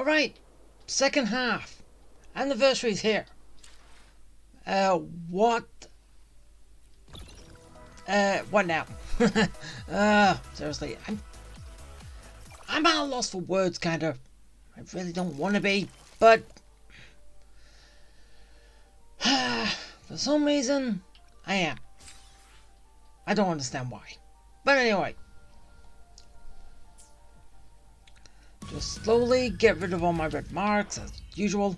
Alright, second half. Anniversary's here. What? What now? Seriously, I'm at a loss for words, kinda. I really don't want to be, but for some reason, I am. I don't understand why. But anyway, just slowly get rid of all my red marks as usual.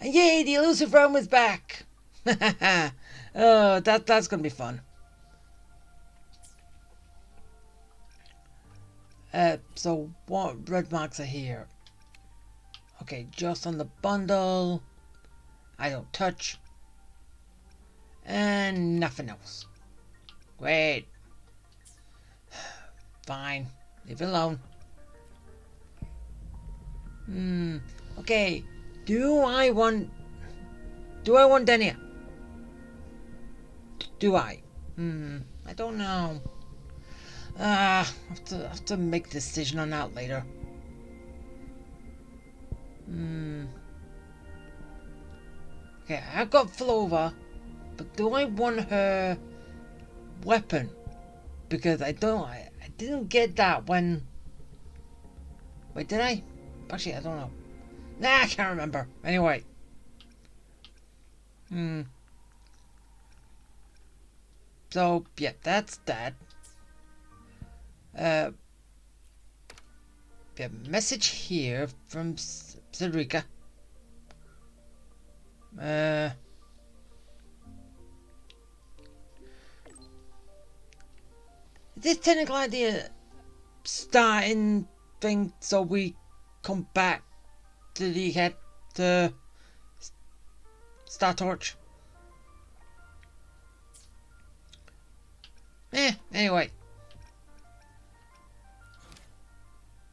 And yay, the elusive realm is back! Oh, that's gonna be fun. So what red marks are here? Okay, just on the bundle. I don't touch. And nothing else. Great. Fine. Leave it alone. Okay. Do I want Denia? Do I? I don't know. I have to make a decision on that later. Okay, I've got Flova, but do I want her weapon? Because I didn't get that when... Wait, did I? Actually, I don't know. Nah, I can't remember. Anyway. So, yeah, that's that. Yeah, message here from Cedrica. This technical idea starting thing so we come back to the head to Star Torch. Anyway.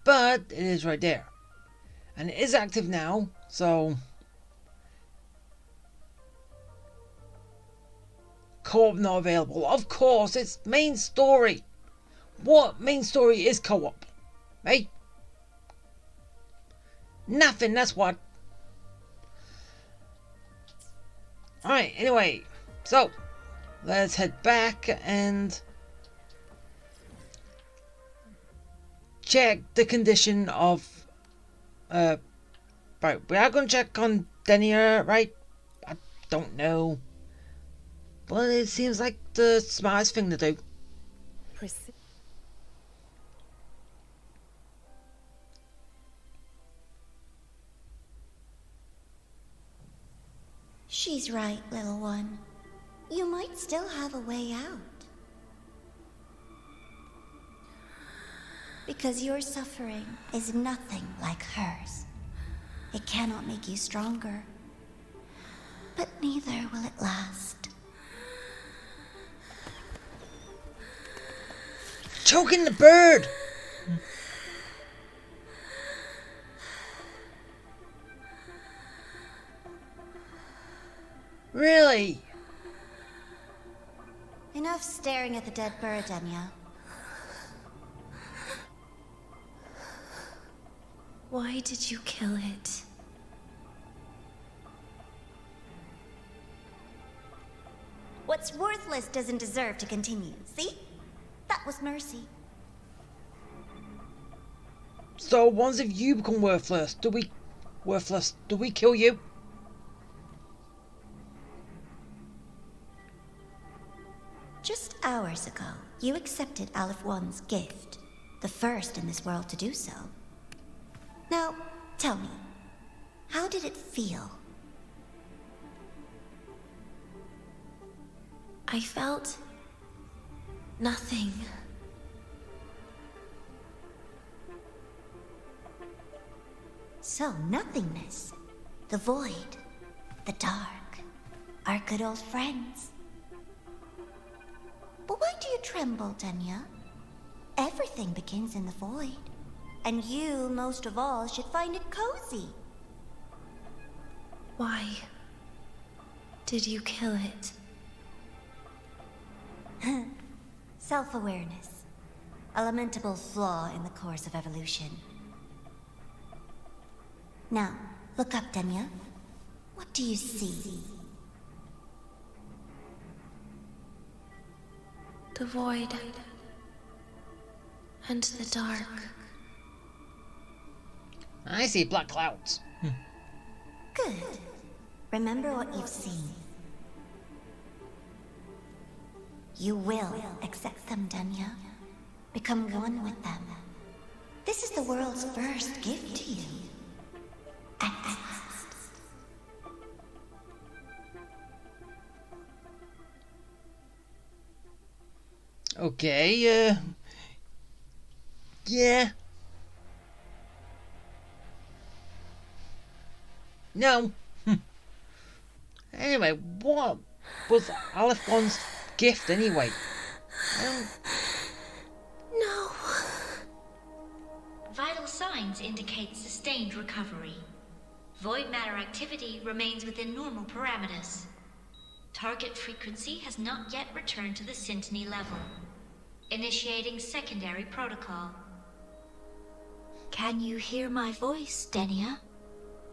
But it is right there. And it is active now, so co-op not available. Of course, it's main story. What main story is co-op? Hey? Nothing, that's what. Alright, anyway. So, let's head back and check the condition of right, we are going to check on Denia, right? I don't know, but it seems like the smartest thing to do. She's right, little one. You might still have a way out. Because your suffering is nothing like hers. It cannot make you stronger, but neither will it last. Choking the bird! Really? Enough staring at the dead bird, Denia. Why did you kill it? What's worthless doesn't deserve to continue. See? That was mercy. So once if you become worthless, do we kill you? Just hours ago, you accepted Aleph One's gift, the first in this world to do so. Now, tell me, how did it feel? I felt nothing. So, nothingness, the void, the dark, our good old friends. But why do you tremble, Denia? Everything begins in the void. And you, most of all, should find it cozy. Why did you kill it? Self-awareness. A lamentable flaw in the course of evolution. Now, look up, Denia. What do you see? The void. And the dark. I see black clouds. Good. Remember what you've seen. You will accept them, Denia. Become one with them. This is the world's first gift to you. At last. Okay, yeah. No. Anyway, what was Aleph 1's gift anyway? I don't... No. Vital signs indicate sustained recovery. Void matter activity remains within normal parameters. Target frequency has not yet returned to the Syntony level. Initiating secondary protocol. Can you hear my voice, Denia?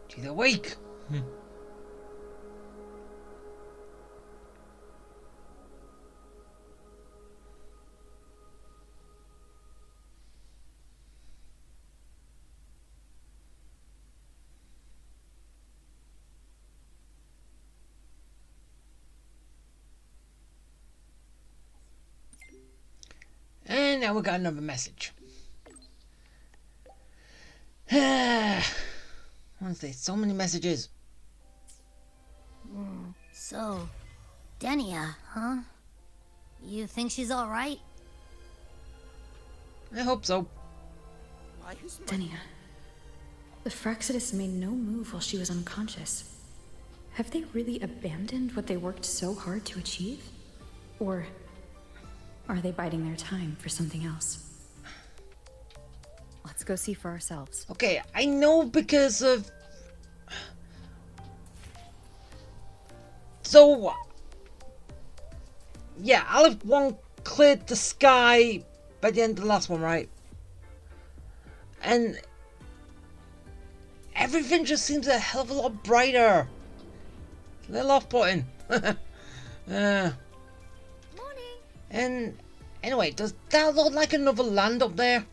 She's awake. And now we got another message. Honestly, so many messages. So, Denia, huh? You think she's alright? I hope so. Denia. The Fractsidus made no move while she was unconscious. Have they really abandoned what they worked so hard to achieve? Or are they biding their time for something else? Let's go see for ourselves. Okay, I know because of... So... Yeah, Aleph 1 cleared the sky by the end of the last one, right? And... everything just seems a hell of a lot brighter. A little off-putting. Morning. And... anyway, does that look like another land up there?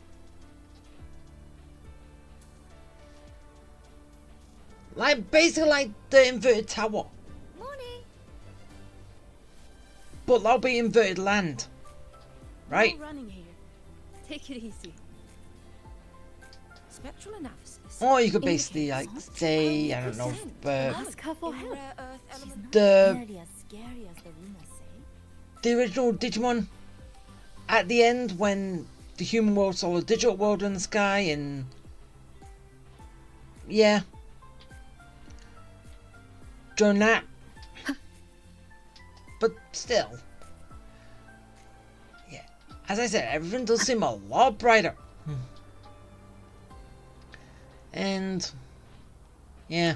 Like, basically like the inverted tower. Morning. But that'll be inverted land. Right? No running here. Take it easy. Spectral analysis. Or you could basically like say, I don't know, Ask her for In help. rare earth element. the as scary as the rumors say. the original Digimon at the end when the human world saw the digital world in the sky and yeah. During that. But still. Yeah. As I said, everything does seem a lot brighter. And yeah.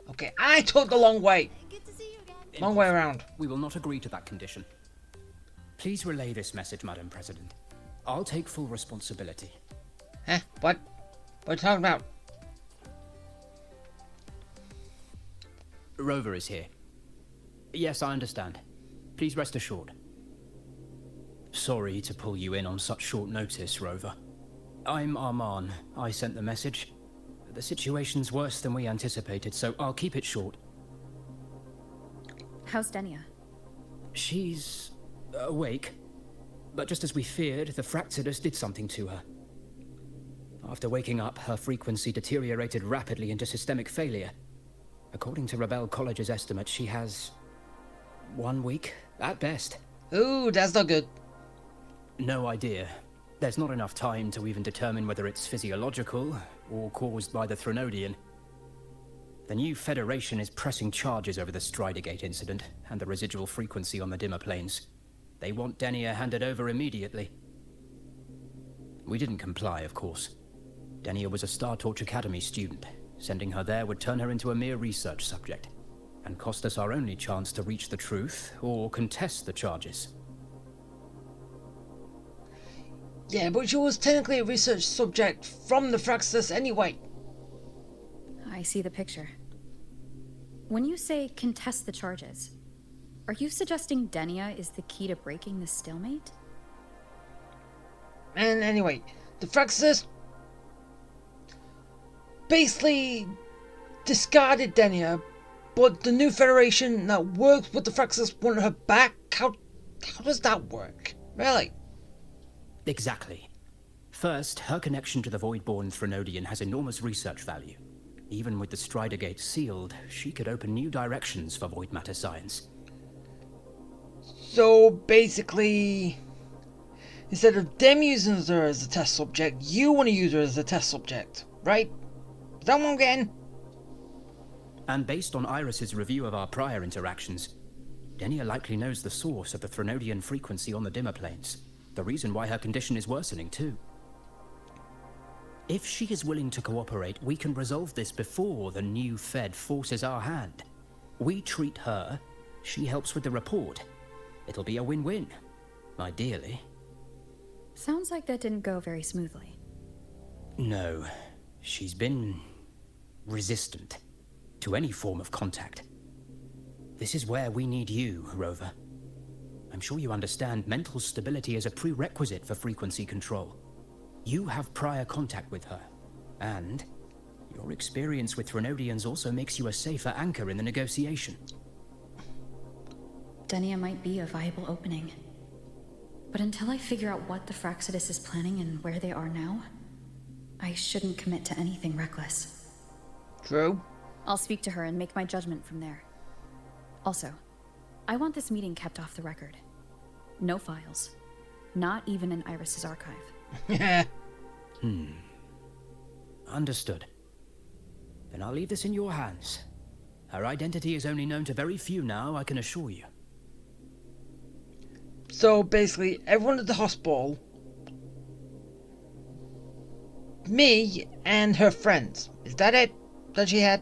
Okay, I took the long way. Good to see you again. Long way around. We will not agree to that condition. Please relay this message, Madam President. I'll take full responsibility. Huh? What? What are you talking about? Rover is here. Yes, I understand. Please rest assured. Sorry to pull you in on such short notice, Rover. I'm Arman. I sent the message. The situation's worse than we anticipated, so I'll keep it short. How's Denia? She's awake. But just as we feared, the Fractsidus did something to her. After waking up, her frequency deteriorated rapidly into systemic failure. According to Rebel College's estimate, she has 1 week, at best. Ooh, that's not good. No idea. There's not enough time to even determine whether it's physiological or caused by the Threnodian. The new Federation is pressing charges over the Stridergate incident and the residual frequency on the dimmer planes. They want Denia handed over immediately. We didn't comply, of course. Denia was a Star Torch Academy student. Sending her there would turn her into a mere research subject, and cost us our only chance to reach the truth or contest the charges. Yeah, but she was technically a research subject from the Fraxis anyway. I see the picture. When you say contest the charges, are you suggesting Denia is the key to breaking the stalemate? And anyway, the Fraxis basically discarded Denia, but the new Federation that works with the Fraxis want her back? How does that work? Really? Exactly. First, her connection to the Voidborn Threnodian has enormous research value. Even with the Strider Gate sealed, she could open new directions for void matter science. So basically, instead of them using her as a test subject, you want to use her as a test subject, right? Is that what I'm getting? And based on Iris's review of our prior interactions, Denia likely knows the source of the Threnodian frequency on the dimmer planes. The reason why her condition is worsening, too. If she is willing to cooperate, we can resolve this before the new Fed forces our hand. We treat her, she helps with the report. It'll be a win-win, ideally. Sounds like that didn't go very smoothly. No, she's been resistant to any form of contact. This is where we need you, Rover. I'm sure you understand mental stability is a prerequisite for frequency control. You have prior contact with her, and your experience with Threnodians also makes you a safer anchor in the negotiation. Denia might be a viable opening. But until I figure out what the Fraxidus is planning and where they are now, I shouldn't commit to anything reckless. True. I'll speak to her and make my judgment from there. Also, I want this meeting kept off the record. No files. Not even in Iris's archive. Understood. Then I'll leave this in your hands. Her identity is only known to very few now, I can assure you. So basically, everyone at the hospital, me and her friends. Is that it? That she had?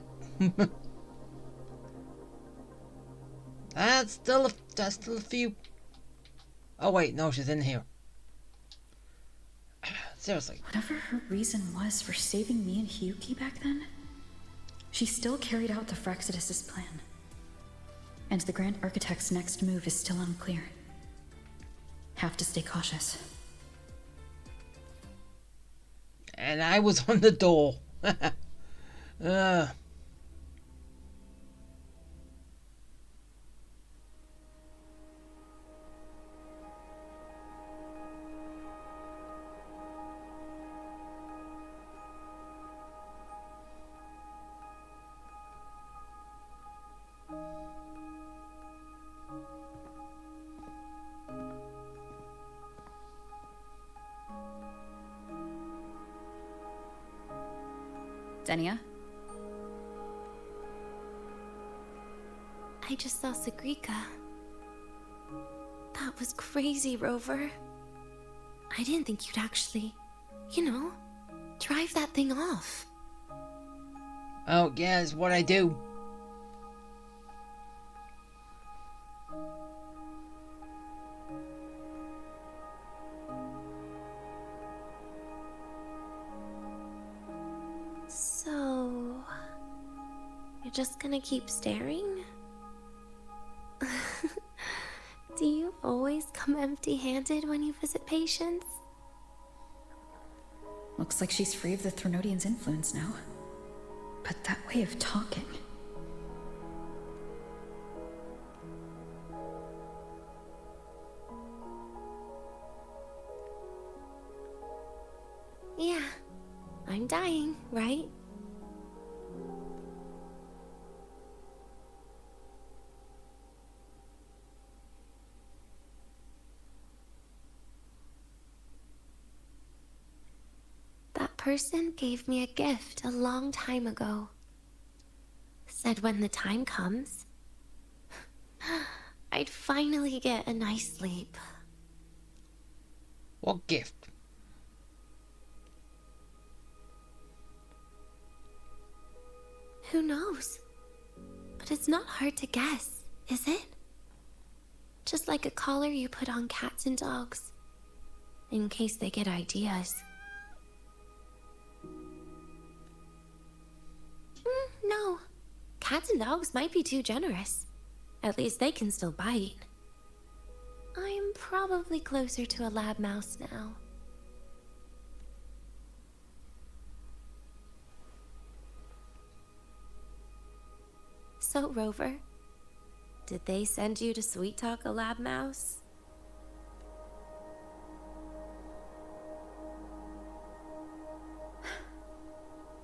That's still a few. Oh wait, no, she's in here. Seriously. Whatever her reason was for saving me and Hyuki back then, she still carried out the Fraxidus' plan. And the Grand Architect's next move is still unclear. Have to stay cautious. And I was on the door. Denia? I just saw Sagrika. That was crazy, Rover. I didn't think you'd actually, drive that thing off. Oh yeah, it's what I do. So, you're just gonna keep staring? Do you always come empty-handed when you visit patients? Looks like she's free of the Threnodian's influence now. But that way of talking... Yeah, I'm dying, right? That person gave me a gift a long time ago. Said when the time comes, I'd finally get a nice sleep. What gift? Who knows? But it's not hard to guess, is it? Just like a collar you put on cats and dogs. in case they get ideas. No. Cats and dogs might be too generous. At least they can still bite. I'm probably closer to a lab mouse now. So, Rover, did they send you to sweet talk a lab mouse?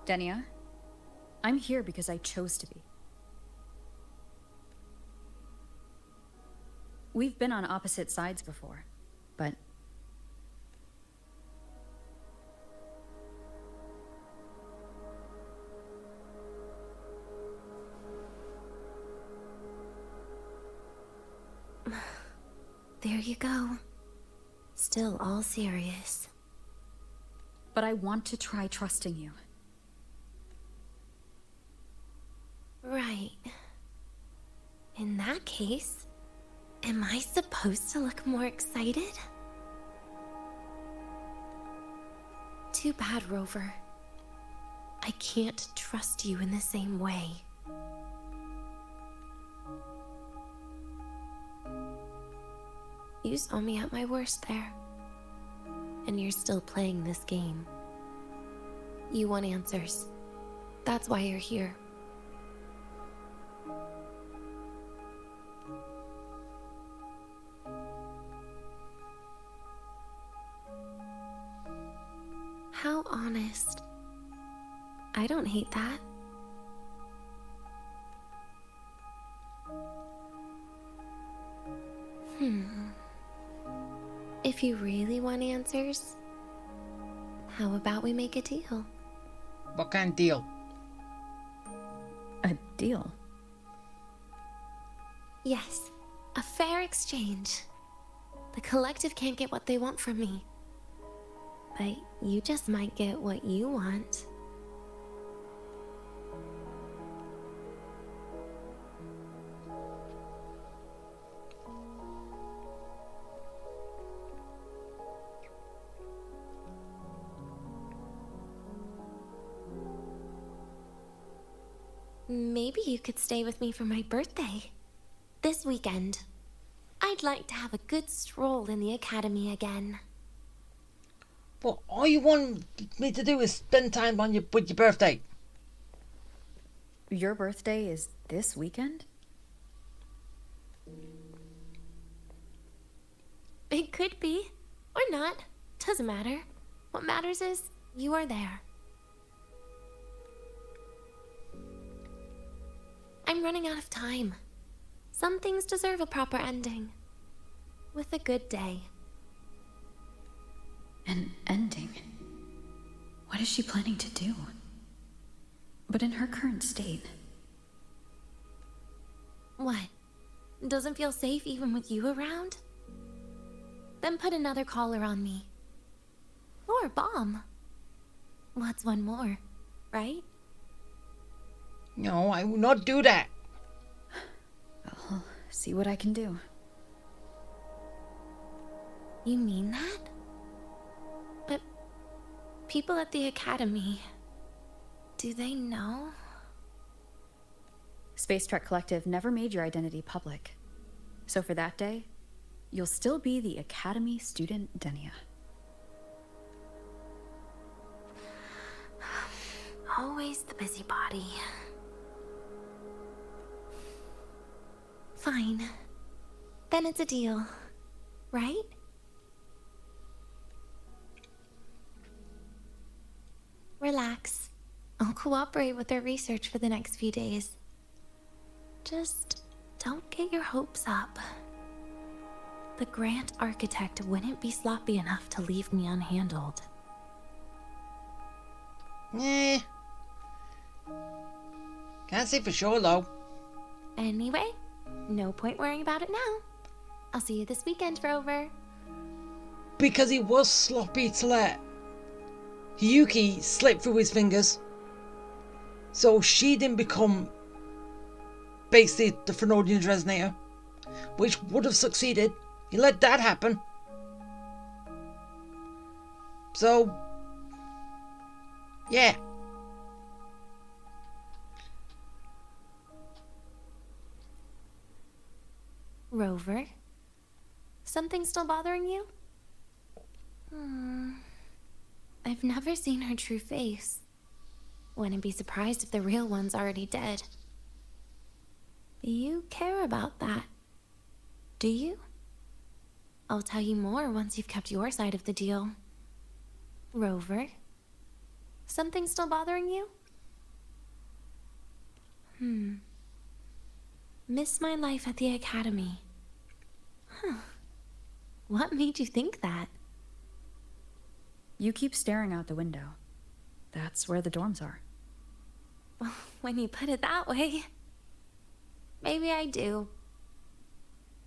Denia, I'm here because I chose to be. We've been on opposite sides before, but... There you go. Still all serious. But I want to try trusting you. Right. In that case, am I supposed to look more excited? Too bad, Rover. I can't trust you in the same way. You saw me at my worst there. And you're still playing this game. You want answers. That's why you're here. How honest. I don't hate that. If you really want answers, how about we make a deal? What kind of deal? A deal? Yes, a fair exchange. The collective can't get what they want from me. But you just might get what you want. Maybe you could stay with me for my birthday. This weekend. I'd like to have a good stroll in the academy again. But all you want me to do is spend time on with your birthday. Your birthday is this weekend? It could be, or not. Doesn't matter. What matters is you are there. I'm running out of time. Some things deserve a proper ending. With a good day. An ending? What is she planning to do? But in her current state... What? Doesn't feel safe even with you around? Then put another collar on me. Or a bomb. What's one more, right? No, I will not do that. I'll see what I can do. You mean that? But people at the academy, do they know? Space Trek Collective never made your identity public. So for that day, you'll still be the Academy student Denia. Always the busybody. Fine. Then it's a deal, right? Relax. I'll cooperate with their research for the next few days. Just don't get your hopes up. The Grant Architect wouldn't be sloppy enough to leave me unhandled. Eh. Can't say for sure though. Anyway, no point worrying about it now. I'll see you this weekend, Rover. Because he was sloppy to let Hiyuki slip through his fingers. So she didn't become basically the Frenodian's resonator, which would have succeeded. He let that happen. So, yeah. Rover? Something still bothering you? I've never seen her true face. Wouldn't be surprised if the real one's already dead. You care about that, do you? I'll tell you more once you've kept your side of the deal. Rover? Something still bothering you? Miss my life at the academy. Huh. What made you think that? You keep staring out the window. That's where the dorms are. Well, when you put it that way, maybe I do.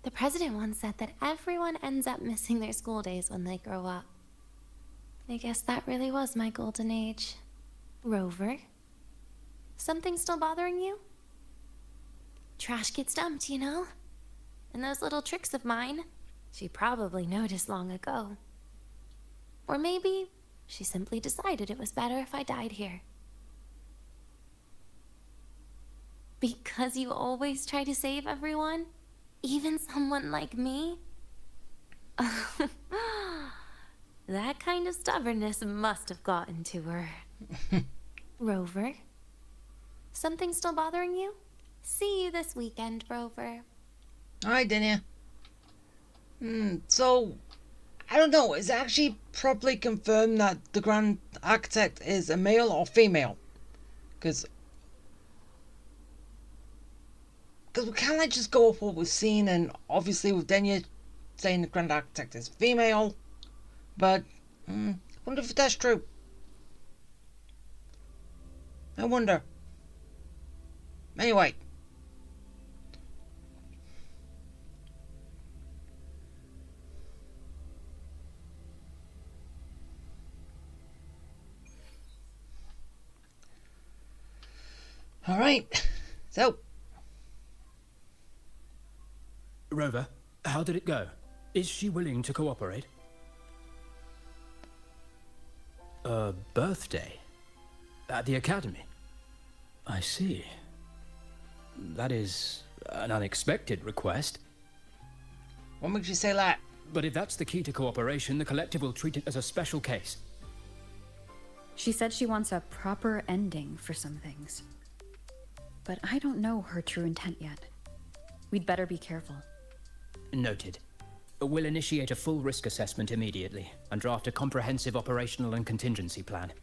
The president once said that everyone ends up missing their school days when they grow up. I guess that really was my golden age. Rover? Something still bothering you? Trash gets dumped, you know? And those little tricks of mine, she probably noticed long ago. Or maybe she simply decided it was better if I died here. Because you always try to save everyone? Even someone like me? That kind of stubbornness must have gotten to her. Rover? Something still bothering you? See you this weekend, Rover. Alright, Denia. So, I don't know, is it actually properly confirmed that the Grand Architect is a male or female? Because we can't just go off what we've seen, and obviously with Denia saying the Grand Architect is female, but I wonder if that's true. I wonder. Anyway. Alright, so. Rover, how did it go? Is she willing to cooperate? A birthday? At the academy? I see. That is an unexpected request. What makes you say that? But if that's the key to cooperation, the collective will treat it as a special case. She said she wants a proper ending for some things. But I don't know her true intent yet. We'd better be careful. Noted. We'll initiate a full risk assessment immediately and draft a comprehensive operational and contingency plan.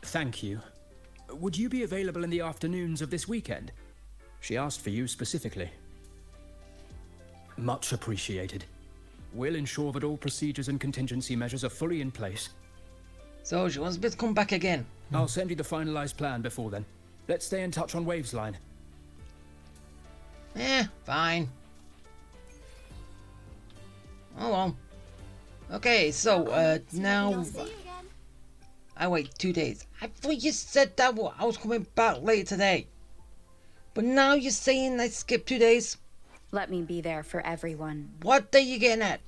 Thank you. Would you be available in the afternoons of this weekend? She asked for you specifically. Much appreciated. We'll ensure that all procedures and contingency measures are fully in place. So she wants me to come back again. I'll send you the finalized plan before then. Let's stay in touch on Waves line. Fine. Oh well. Okay, so now I wait 2 days. I thought you said that I was coming back late today. But now you're saying I skipped 2 days? Let me be there for everyone. What are you getting at?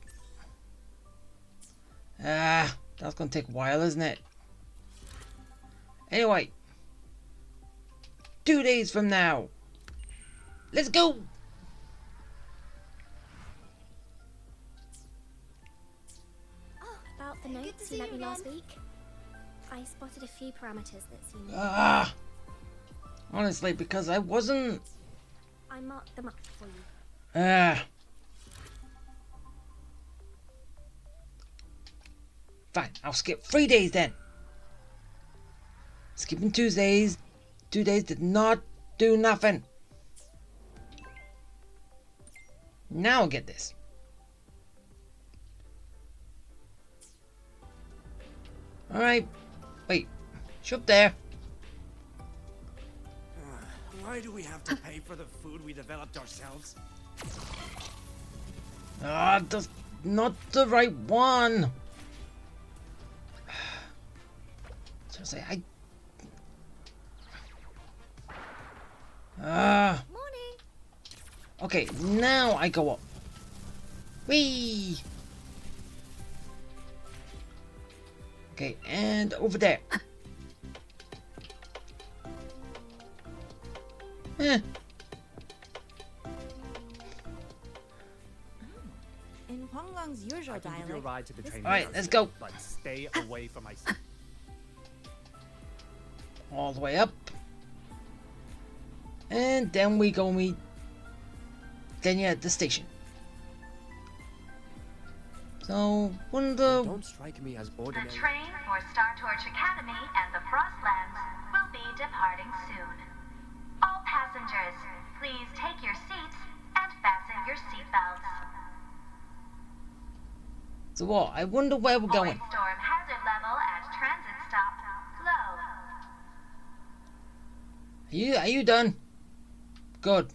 That's gonna take a while, isn't it? Anyway. 2 days from now. Let's go! Oh, about the notes you lent me last week. I spotted a few parameters that seem... Honestly, because I wasn't... I marked them up for you. Fine, I'll skip 3 days then. Skipping Tuesdays. 2 days did not do nothing. Now I'll get this. Alright. Wait. She's up there. Why do we have to pay for the food we developed ourselves? That's not the right one. Seriously, Morning. Okay, now I go up. Whee! Okay, and over there. Eh. In Huang Wang's usual I can give you a dialect. ride to the train. Alright, let's go. But stay away from my. All the way up. And then we go meet Denia at the station. So, one of the... Don't strike me as ordinary. The train for Star Torch Academy and the Frostlands will be departing soon. All passengers, please take your seats and fasten your seatbelts. So what? I wonder where we're going. Void storm hazard level at transit stop low. Are you done? Good.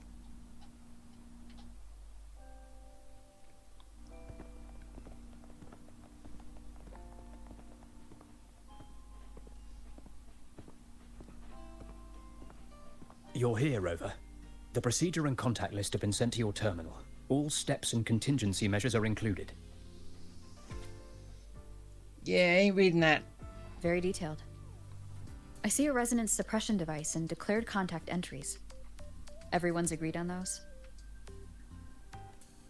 You're here, Rover. The procedure and contact list have been sent to your terminal. All steps and contingency measures are included. Yeah, I ain't reading that. Very detailed. I see a resonance suppression device and declared contact entries. Everyone's agreed on those?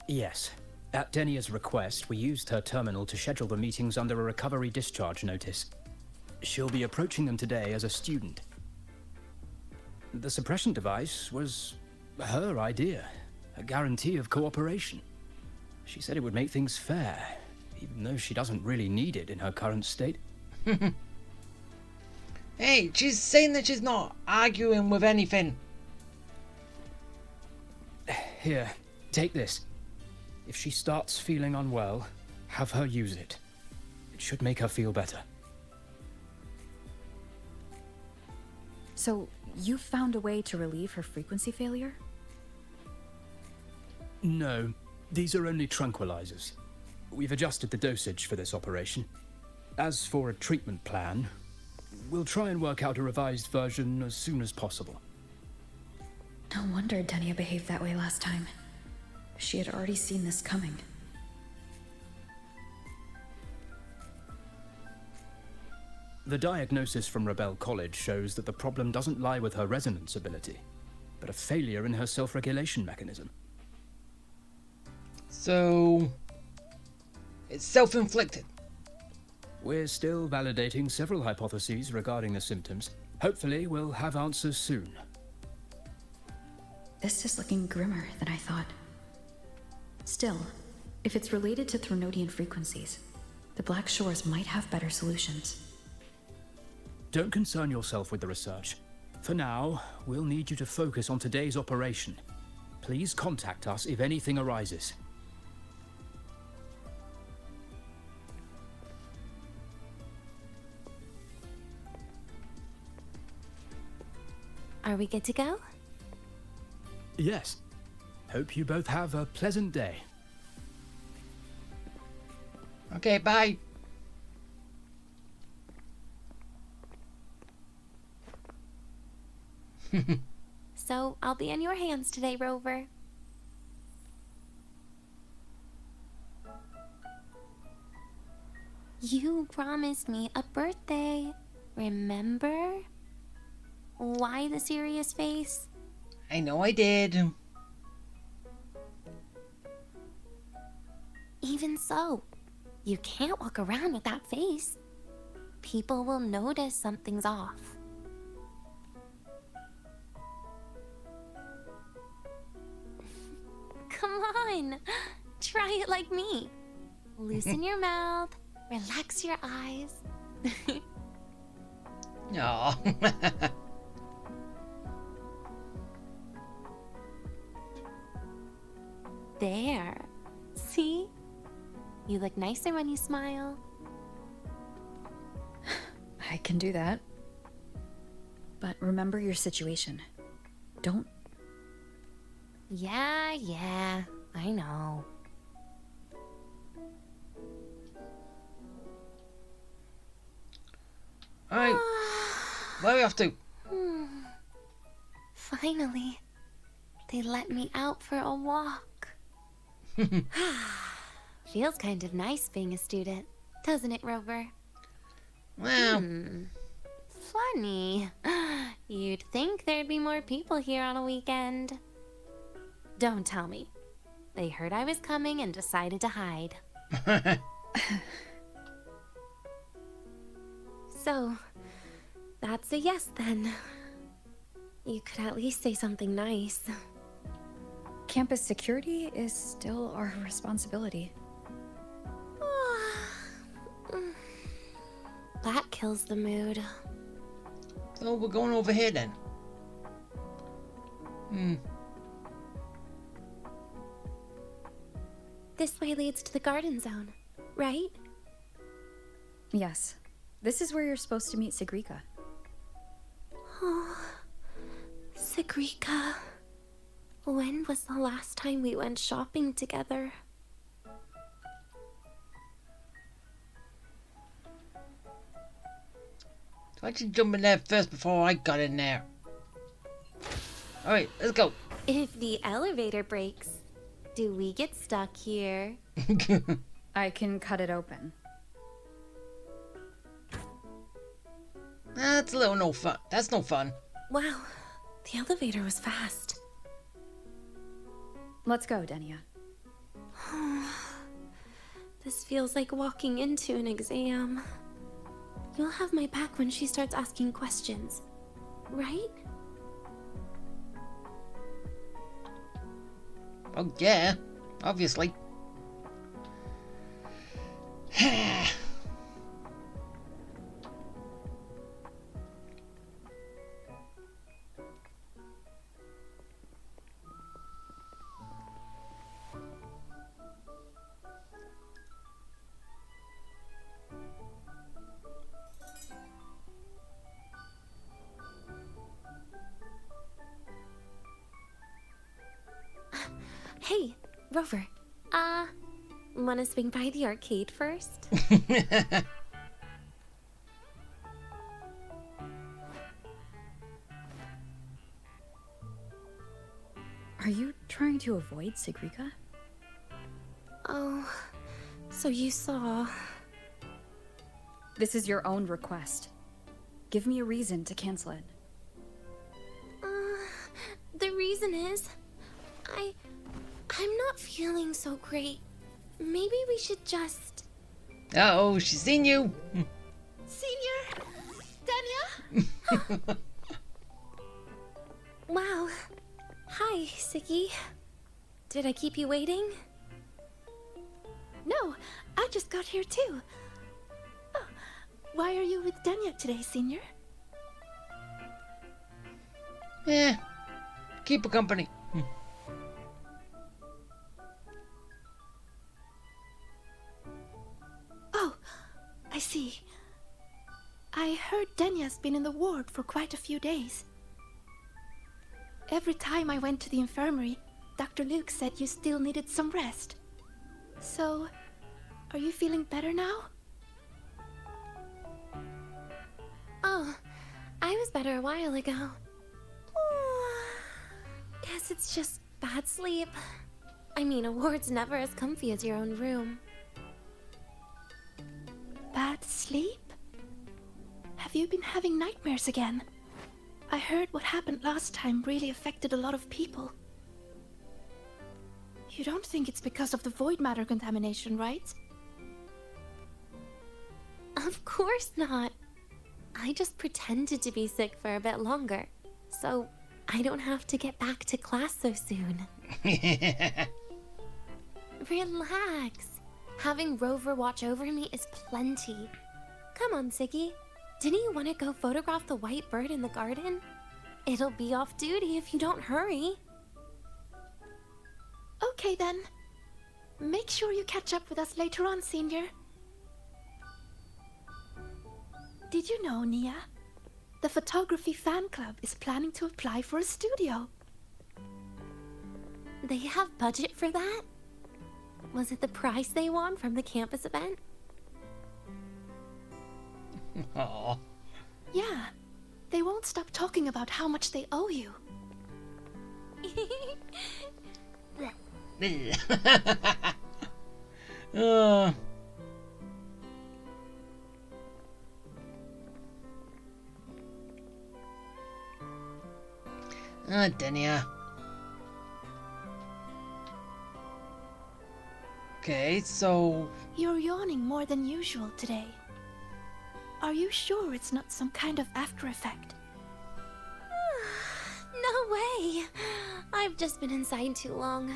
Yes. At Denia's request, we used her terminal to schedule the meetings under a recovery discharge notice. She'll be approaching them today as a student. The suppression device was her idea, a guarantee of cooperation. She said it would make things fair, even though she doesn't really need it in her current state. Hey, she's saying that she's not arguing with anything. Here, take this. If she starts feeling unwell, have her use it. It should make her feel better. So, you found a way to relieve her frequency failure? No, these are only tranquilizers. We've adjusted the dosage for this operation. As for a treatment plan, we'll try and work out a revised version as soon as possible. No wonder Denia behaved that way last time. She had already seen this coming. The diagnosis from Rebel College shows that the problem doesn't lie with her resonance ability, but a failure in her self-regulation mechanism. So... it's self-inflicted. We're still validating several hypotheses regarding the symptoms. Hopefully, we'll have answers soon. This is looking grimmer than I thought. Still, if it's related to Threnodian frequencies, the Black Shores might have better solutions. Don't concern yourself with the research. For now, we'll need you to focus on today's operation. Please contact us if anything arises. Are we good to go? Yes. Hope you both have a pleasant day. Okay, bye. So, I'll be in your hands today, Rover. You promised me a birthday, remember? Why the serious face? I know I did. Even so, you can't walk around with that face. People will notice something's off. Come on, try it like me. Loosen your mouth, relax your eyes. Aw. There. See? You look nicer when you smile. I can do that. But remember your situation. Don't... Yeah, I know. Alright. Where are we off to? Finally, they let me out for a walk. Feels kind of nice being a student, doesn't it, Rover? Well, Funny. You'd think there'd be more people here on a weekend. Don't tell me. They heard I was coming and decided to hide. So, that's a yes then. You could at least say something nice. Campus security is still our responsibility. That kills the mood. so we're going over here then. This way leads to the garden zone, right? Yes. This is where you're supposed to meet Sigrika. Oh, Sigrika. When was the last time we went shopping together? Why'd you jump in there first before I got in there? Alright, let's go. If the elevator breaks, do we get stuck here? I can cut it open. That's a little no fun. That's no fun. Wow, the elevator was fast. Let's go, Denia. This feels like walking into an exam. You'll have my back when she starts asking questions, right? Oh yeah, obviously. Hey, Rover. Wanna swing by the arcade first? Are you trying to avoid Sigrika? Oh, so you saw... This is your own request. Give me a reason to cancel it. The reason is... I'm not feeling so great. Maybe we should just... Uh-oh, she's seen you. Senior! Denia! Wow. Hi, Siggy. Did I keep you waiting? No, I just got here too. Oh, why are you with Denia today, Senior? Yeah, keep her company. Oh, I see. I heard Denia's been in the ward for quite a few days. Every time I went to the infirmary, Dr. Luke said you still needed some rest. So, are you feeling better now? Oh, I was better a while ago. Guess it's just bad sleep. I mean, a ward's never as comfy as your own room. Bad sleep? Have you been having nightmares again? I heard what happened last time really affected a lot of people. You don't think it's because of the void matter contamination, right? Of course not. I just pretended to be sick for a bit longer, so I don't have to get back to class so soon. Relax. Having Rover watch over me is plenty. Come on, Siggy. Didn't you want to go photograph the white bird in the garden? It'll be off duty if you don't hurry. Okay then. Make sure you catch up with us later on, Senior. Did you know, Nia? The photography fan club is planning to apply for a studio. They have budget for that? Was it the prize they won from the campus event? Aww. Yeah. They won't stop talking about how much they owe you. Denia. Okay, so... You're yawning more than usual today. Are you sure it's not some kind of after effect? No way! I've just been inside too long.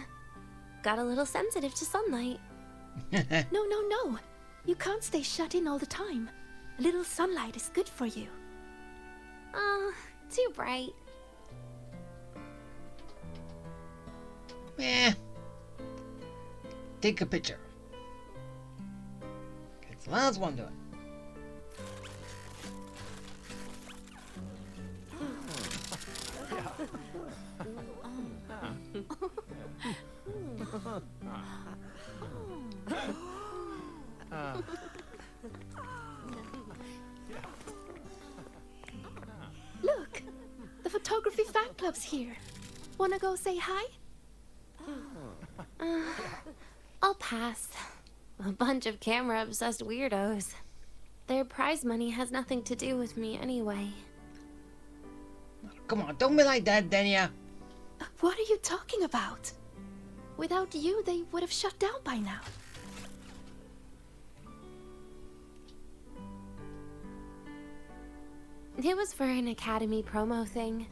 Got a little sensitive to sunlight. No. You can't stay shut in all the time. A little sunlight is good for you. Oh, too bright. Take a picture. Okay, so last one do it. Look! The photography fan club's here. Wanna go say hi? I'll pass. A bunch of camera-obsessed weirdos. Their prize money has nothing to do with me anyway. Come on, don't be like that, Denia. What are you talking about? Without you, they would have shut down by now. It was for an Academy promo thing.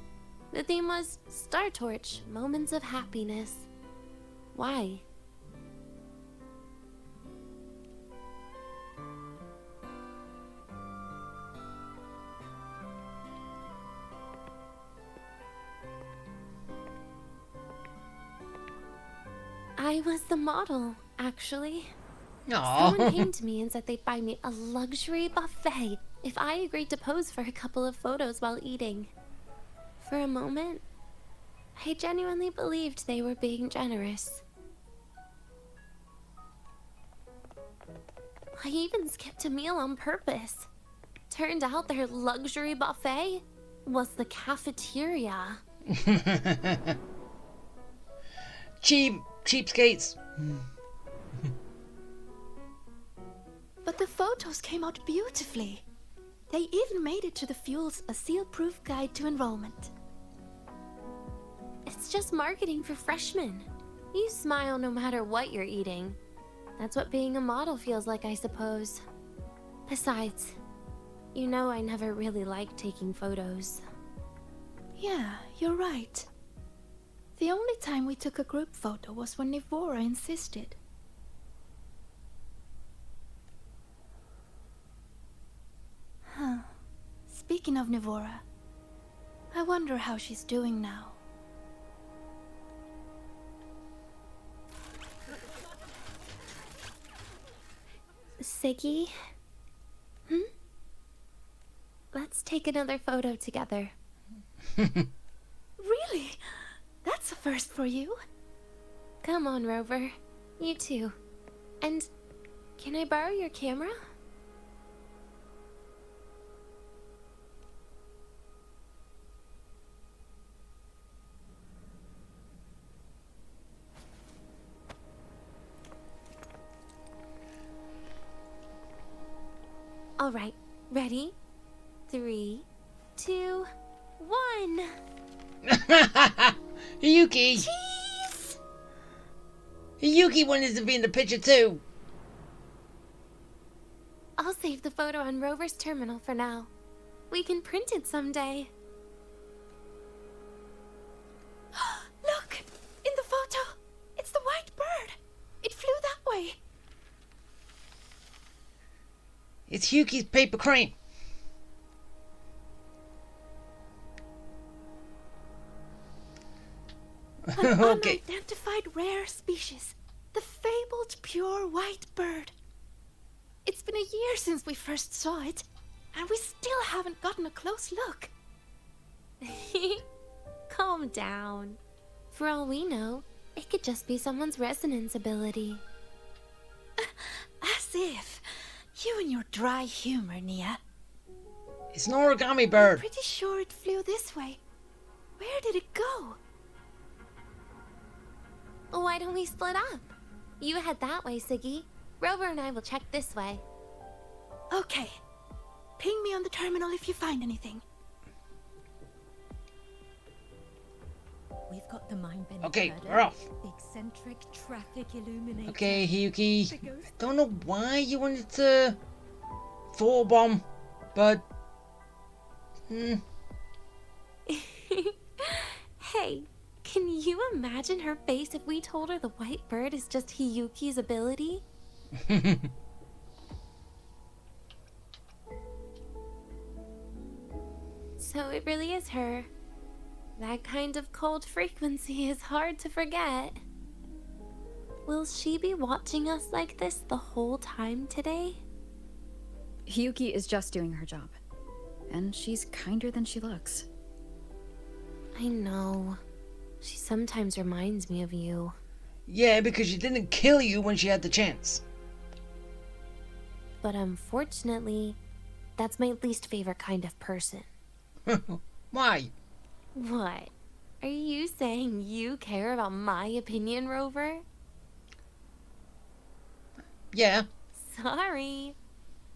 The theme was Star Torch, Moments of Happiness. Why? I was the model, actually. Aww. Someone came to me and said they'd buy me a luxury buffet if I agreed to pose for a couple of photos while eating. For a moment, I genuinely believed they were being generous. I even skipped a meal on purpose. Turned out their luxury buffet was the cafeteria. Cheapskates. But the photos came out beautifully. They even made it to the Fuel's A Seal-Proof Guide to Enrollment. It's just marketing for freshmen. You smile no matter what you're eating. That's what being a model feels like, I suppose. Besides, you know I never really liked taking photos. Yeah, you're right. The only time we took a group photo was when Nivora insisted. Huh. Speaking of Nivora, I wonder how she's doing now. Siggy? Let's take another photo together. Really? That's a first for you. Come on, Rover. You too. And can I borrow your camera? All right, ready? 3, 2, 1. Yuki! Jeez! Yuki wanted to be in the picture too. I'll save the photo on Rover's terminal for now. We can print it someday. Look! In the photo! It's the white bird! It flew that way! It's Yuki's paper crane. An Okay. unidentified rare species. The fabled pure white bird. It's been a year since we first saw it, and we still haven't gotten a close look. Calm down. For all we know, it could just be someone's resonance ability. As if. You and your dry humor, Nia. It's an origami bird. Pretty sure it flew this way. Where did it go? Why don't we split up? You head that way, Siggy. Rover and I will check this way. Okay. Ping me on the terminal if you find anything. got the mind bender. Okay, we're off. The eccentric traffic illuminator. Okay, Hiyuki. I don't know why you wanted to photobomb, but Hey, can you imagine her face if we told her the white bird is just Hiyuki's ability? So it really is her. That kind of cold frequency is hard to forget. Will she be watching us like this the whole time today? Hiyuki is just doing her job. And she's kinder than she looks. I know. She sometimes reminds me of you. yeah, because she didn't kill you when she had the chance. But unfortunately, that's my least favorite kind of person. Why? What? Are you saying you care about my opinion, Rover? Yeah. Sorry.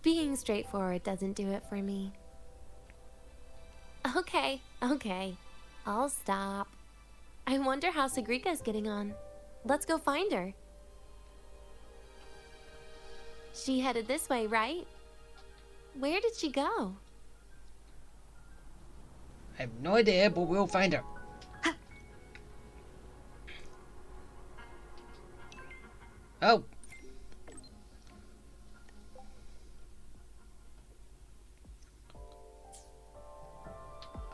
Being straightforward doesn't do it for me. Okay. I'll stop. I wonder how Sagrika's getting on. Let's go find her. She headed this way, right? Where did she go? I have no idea, but we'll find her. Oh.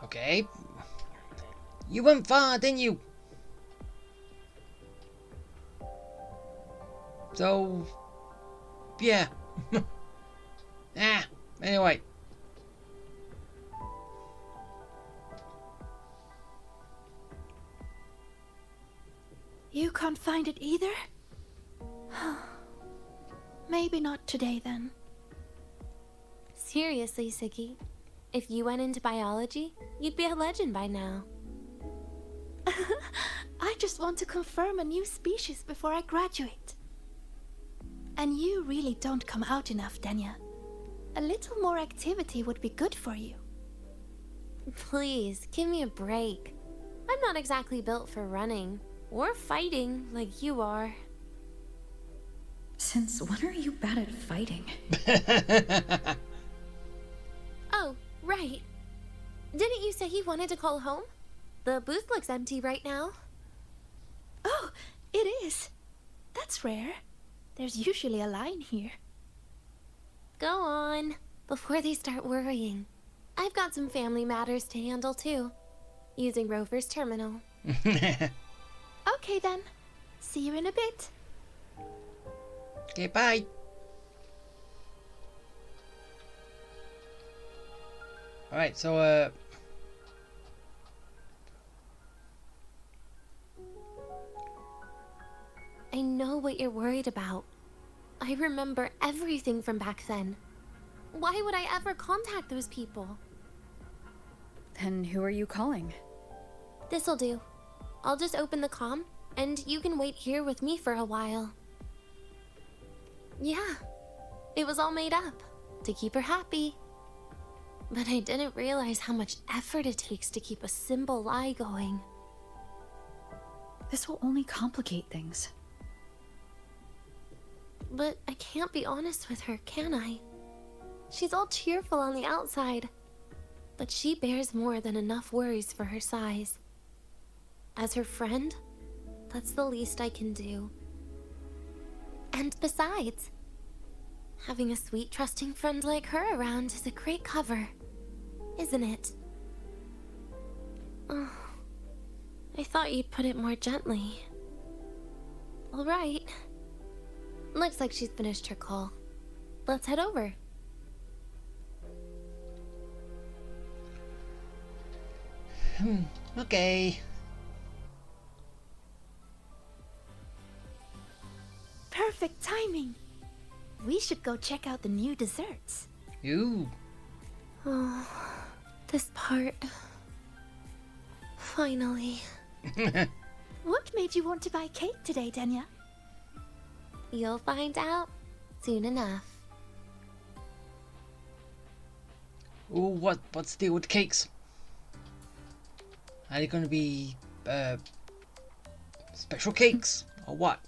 Okay. You went far, didn't you? So, yeah. Anyway. You can't find it either? Maybe not today then. Seriously, Siki. If you went into biology, you'd be a legend by now. I just want to confirm a new species before I graduate. And you really don't come out enough, Denia. A little more activity would be good for you. Please, give me a break. I'm not exactly built for running or fighting like you are. Since when are you bad at fighting? Oh, right. Didn't you say you wanted to call home? The booth looks empty right now. Oh, it is. That's rare. There's usually a line here. Go on, before they start worrying. I've got some family matters to handle too, using Rover's terminal. Okay then. See you in a bit. Okay, bye. Alright, so, I know what you're worried about. I remember everything from back then. Why would I ever contact those people? Then who are you calling? This'll do. I'll just open the comm, and you can wait here with me for a while. Yeah, it was all made up, to keep her happy. But I didn't realize how much effort it takes to keep a simple lie going. This will only complicate things. But I can't be honest with her, can I? She's all cheerful on the outside, but she bears more than enough worries for her size. As her friend, that's the least I can do. And besides, having a sweet, trusting friend like her around is a great cover, isn't it? Oh, I thought you'd put it more gently. All right. Looks like she's finished her call. Let's head over. Okay. Perfect timing. We should go check out the new desserts. Ooh. Oh, this part. Finally. What made you want to buy cake today, Denia? You'll find out soon enough. Ooh, what's the deal with cakes? Are they gonna be Special cakes or what?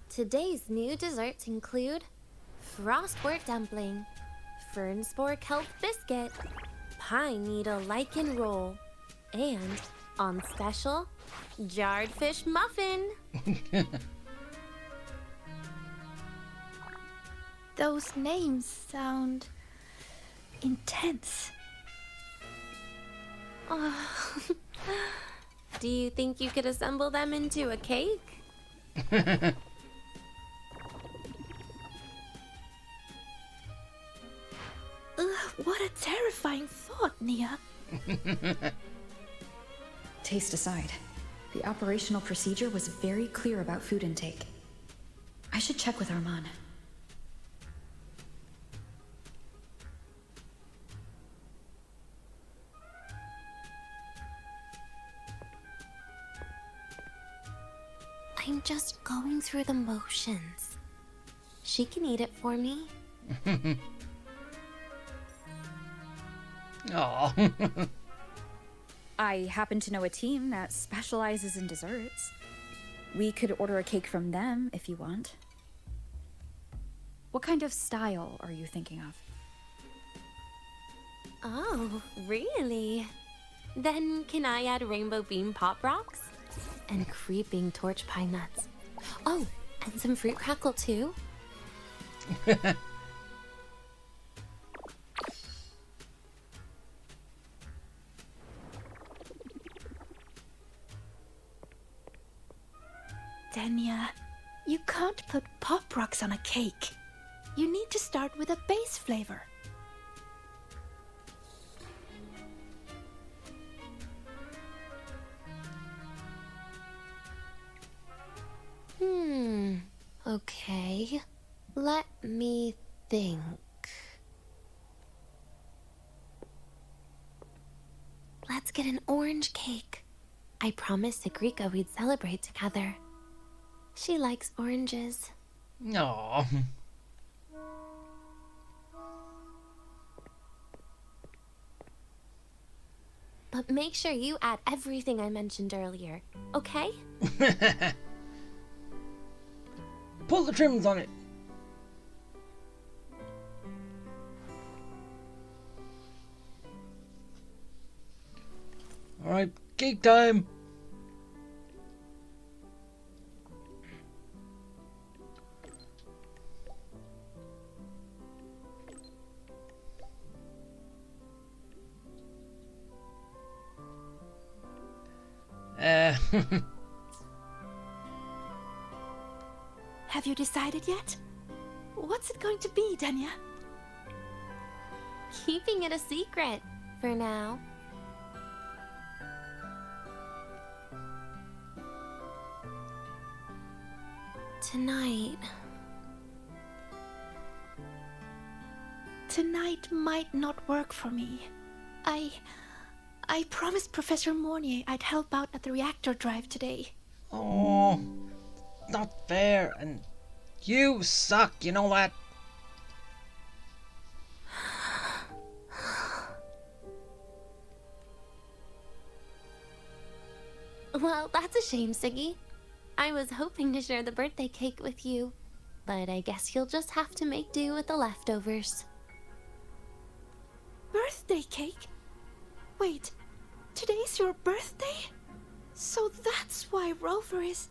Today's new desserts include frostwort dumpling, fern spore kelp biscuit, pine needle lichen roll, and, on special, jarred fish muffin. Those names sound intense. Do you think you could assemble them into a cake? What a terrifying thought, Nia. Taste aside, the operational procedure was very clear about food intake. I should check with Armand. I'm just going through the motions. She can eat it for me. Aww. I happen to know a team that specializes in desserts. We could order a cake from them if you want. What kind of style are you thinking of? Oh, really? Then can I add rainbow bean pop rocks? And creeping torch pine nuts. Oh, and some fruit crackle too? Denia, you can't put pop rocks on a cake. You need to start with a base flavor. Okay. Let me think. Let's get an orange cake. I promised Sigrika we'd celebrate together. She likes oranges. Aww. But make sure you add everything I mentioned earlier, okay? Pull the trims on it. Alright, cake time. Have you decided yet? What's it going to be, Denia? Keeping it a secret for now. Tonight might not work for me. I promised Professor Mornier I'd help out at the reactor drive today. Oh, not fair, and you suck, you know that? Well, that's a shame, Siggy. I was hoping to share the birthday cake with you, but I guess you'll just have to make do with the leftovers. Birthday cake? Wait, today's your birthday? So that's why Rover is...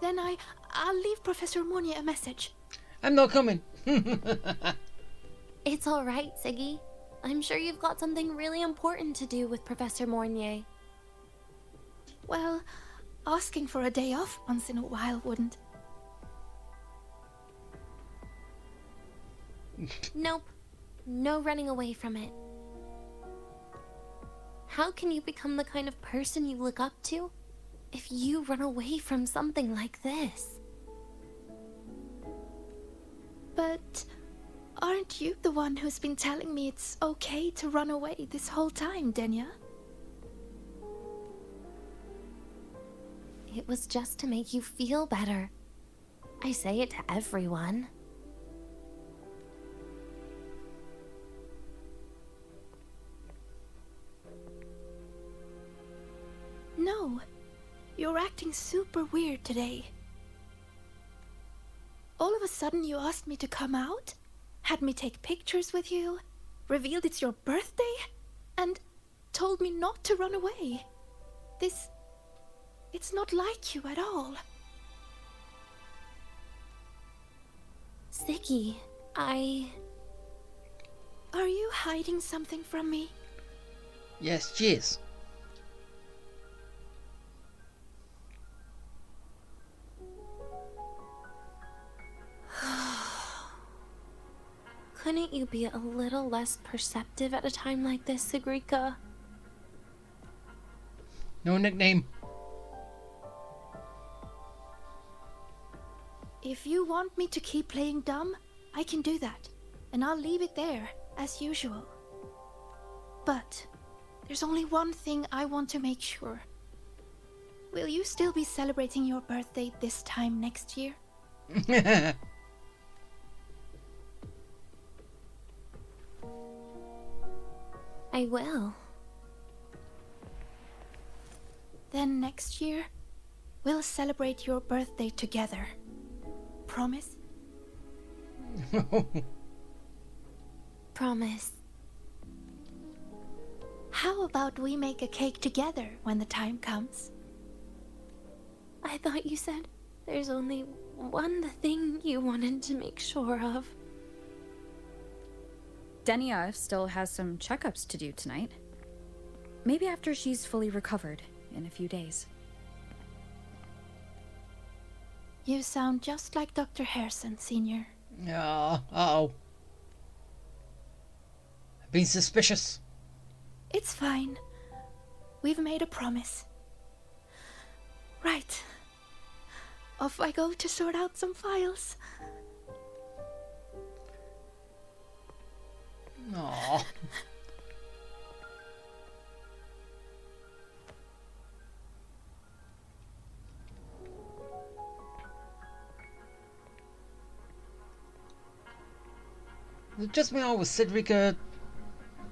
Then I'll leave Professor Mornier a message. I'm not coming. It's all right, Siggy. I'm sure you've got something really important to do with Professor Mornier. Well, asking for a day off once in a while wouldn't. Nope. No running away from it. How can you become the kind of person you look up to if you run away from something like this? But aren't you the one who's been telling me it's okay to run away this whole time, Denia? It was just to make you feel better. I say it to everyone. No, you're acting super weird today. All of a sudden you asked me to come out, had me take pictures with you, revealed it's your birthday, and told me not to run away. It's not like you at all. Ziggy, Are you hiding something from me? Yes, she is. Couldn't you be a little less perceptive at a time like this, Sigrika? No nickname. If you want me to keep playing dumb, I can do that, and I'll leave it there, as usual. But there's only one thing I want to make sure. Will you still be celebrating your birthday this time next year? I will. Then next year, we'll celebrate your birthday together. Promise? Promise. How about we make a cake together when the time comes? I thought you said there's only one thing you wanted to make sure of. Denia still has some checkups to do tonight. Maybe after she's fully recovered in a few days. You sound just like Dr. Harrison, Senior. Uh-oh. I've been suspicious. It's fine. We've made a promise. Right. Off I go to sort out some files. Aww. Is it just me or was Sidrika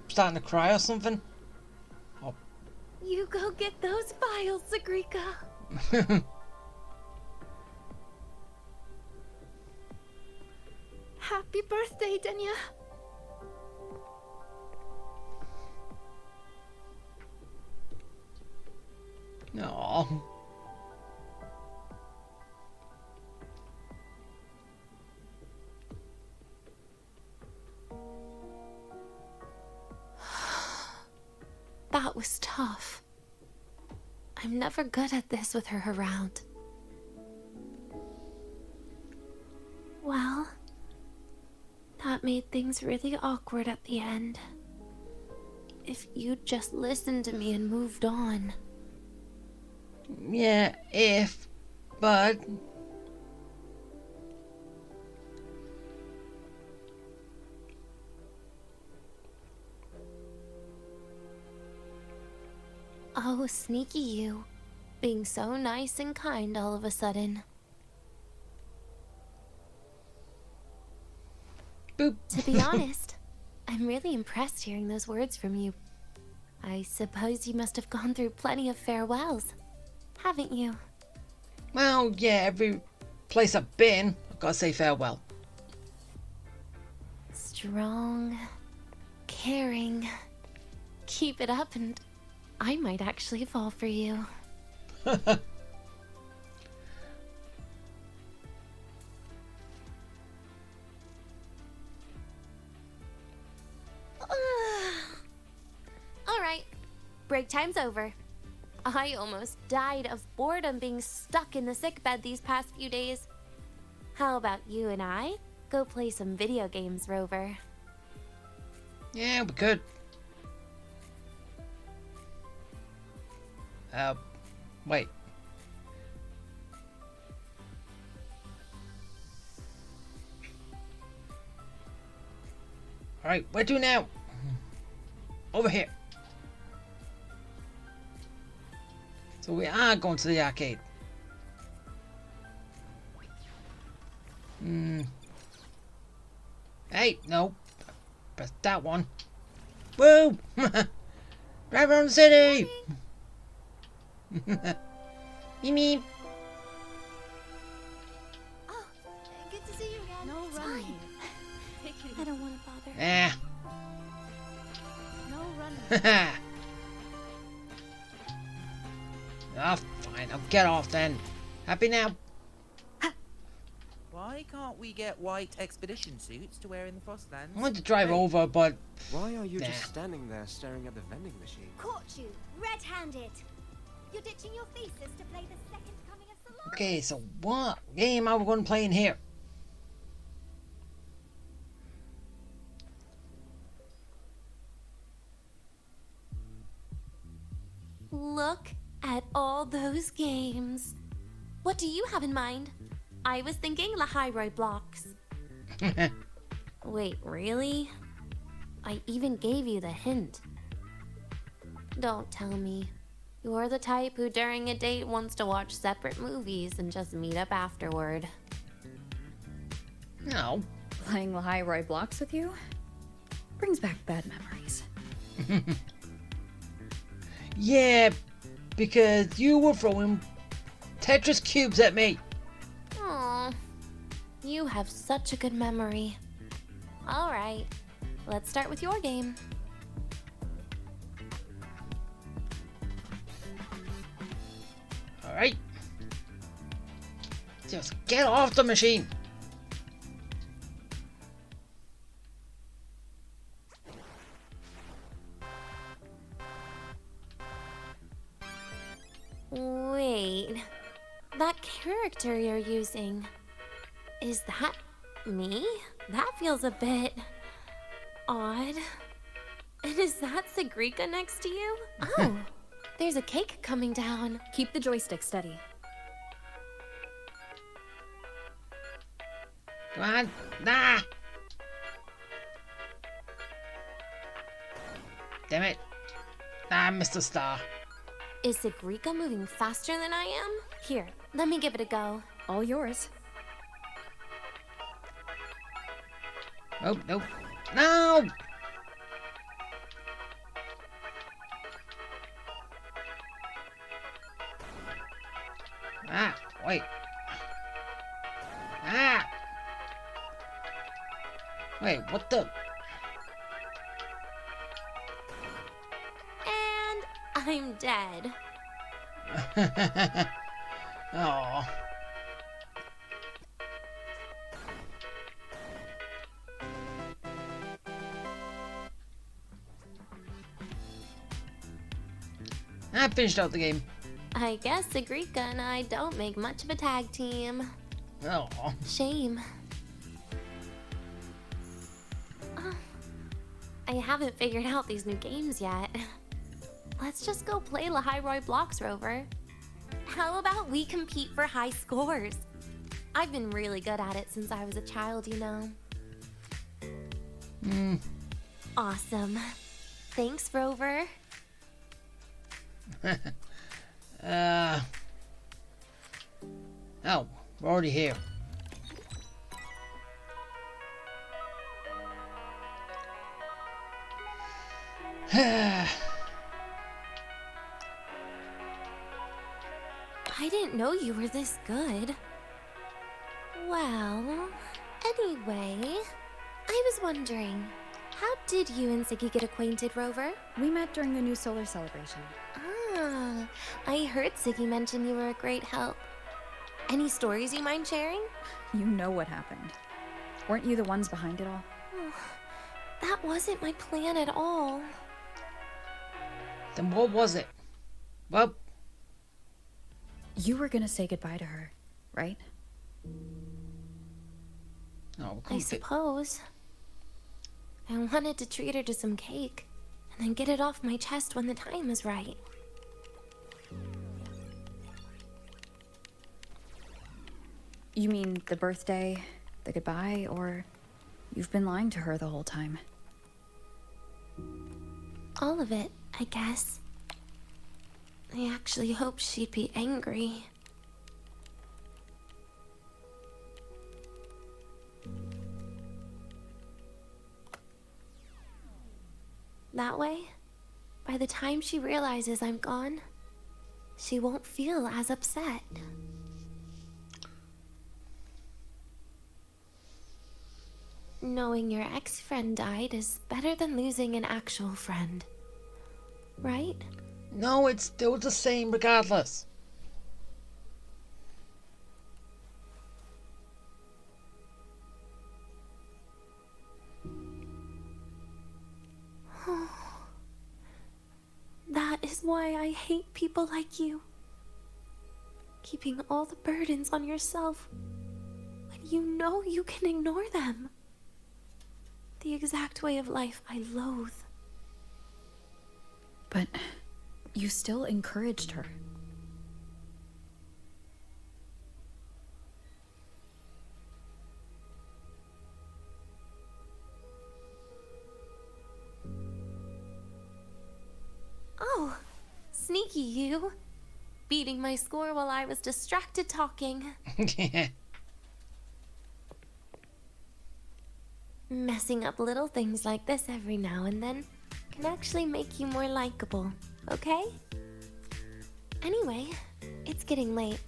starting to cry or something? Oh. You go get those files, Sigrika. Happy birthday, Denia. Aww. That was tough. I'm never good at this with her around. Well, that made things really awkward at the end. If you'd just listened to me and moved on. Yeah, but... Oh, sneaky you. Being so nice and kind all of a sudden. Boop. To be honest, I'm really impressed hearing those words from you. I suppose you must have gone through plenty of farewells, haven't you? Well, yeah, every place I've been, I've got to say farewell. Strong, caring. Keep it up and I might actually fall for you. Alright, break time's over. I almost died of boredom being stuck in the sickbed these past few days. How about you and I go play some video games, Rover? Yeah, we could. Wait. Alright, where to now? Over here. So we are going to the arcade. Hey, no. Press that one. Woo! Drive around the city! Meep meep. Oh, good to see you again. No It's running. fine. Take it I don't want to bother. Eh. No running. Ah, fine. I'll get off then. Happy now? Why can't we get white expedition suits to wear in the Frostlands? I want to drive over, but... Why are you nah. just standing there staring at the vending machine? Caught you, red-handed. You're ditching your thesis to play the second coming of Solar. Okay, so what game are we going to play in here? Look at all those games. What do you have in mind? I was thinking Lahiroi blocks. Wait, really? I even gave you the hint. Don't tell me. You're the type who during a date wants to watch separate movies and just meet up afterward. No. Playing Lahiroi blocks with you brings back bad memories. Yeah, because you were throwing Tetris cubes at me. Aw, you have such a good memory. All right, let's start with your game. All right. Just get off the machine. Wait, that character you're using, is that me? That feels a bit odd. And is that Sigrika next to you? Oh, there's a cake coming down. Keep the joystick steady. Come on. Nah. Damn it. Ah, Mr. Star. Is Sigrika moving faster than I am? Here, let me give it a go. All yours. Oh, no. No! Ah, wait. Ah! Wait, what the? And I'm dead. Oh. I finished out the game. I guess Sigrika and I don't make much of a tag team. Oh. Shame. I haven't figured out these new games yet. Let's just go play Lahiroi blocks, Rover. How about we compete for high scores? I've been really good at it since I was a child, you know. Awesome. Thanks, Rover. Oh, we're already here. I didn't know you were this good. Well, anyway, I was wondering, how did you and Siggy get acquainted, Rover? We met during the new solar celebration. Ah, I heard Siggy mention you were a great help. Any stories you mind sharing? You know what happened. Weren't you the ones behind it all? That wasn't my plan at all. Then what was it? Well, you were gonna say goodbye to her, right? Oh, I suppose. I wanted to treat her to some cake, and then get it off my chest when the time is right. You mean the birthday, the goodbye, or you've been lying to her the whole time? All of it, I guess. I actually hoped she'd be angry. That way, by the time she realizes I'm gone, she won't feel as upset. Knowing your ex-friend died is better than losing an actual friend. Right? No, it's still the same regardless. That is why I hate people like you. Keeping all the burdens on yourself when you know you can ignore them. The exact way of life I loathe. But you still encouraged her. Oh, sneaky you. Beating my score while I was distracted talking. Messing up little things like this every now and then can actually make you more likable, okay? Anyway, it's getting late.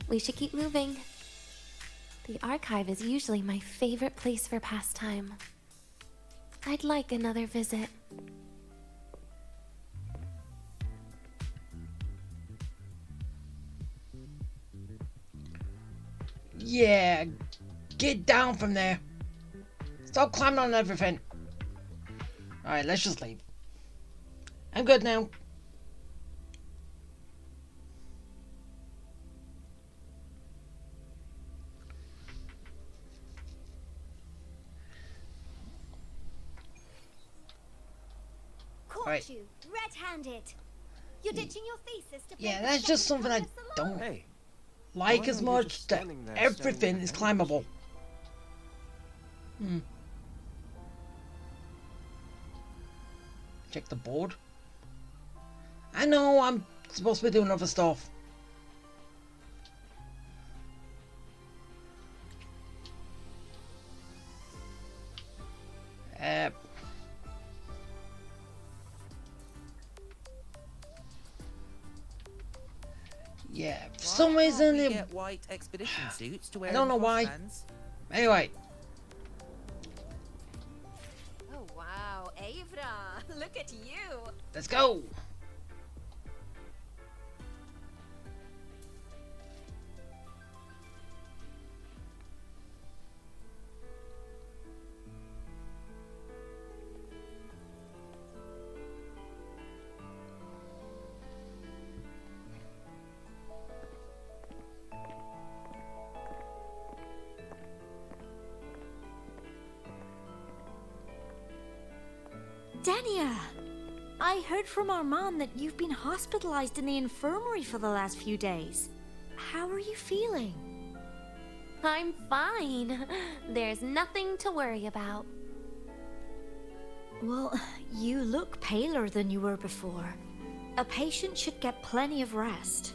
We should keep moving. The archive is usually my favorite place for pastime. I'd like another visit. Yeah, get down from there. Stop climbing on everything. Alright, let's just leave. I'm good now. Caught you, red-handed. You're ditching your thesis to Yeah, that's just something I don't like as much, that everything is climbable. Check the board. I know I'm supposed to be doing other stuff. Yeah, for some reason we it, get white expedition suits to wear I don't in know why. Frostlands? Anyway, Oh wow, Avra, look at you. let's go. Denia! I heard from our mom that you've been hospitalized in the infirmary for the last few days. How are you feeling? I'm fine. There's nothing to worry about. Well, you look paler than you were before. A patient should get plenty of rest.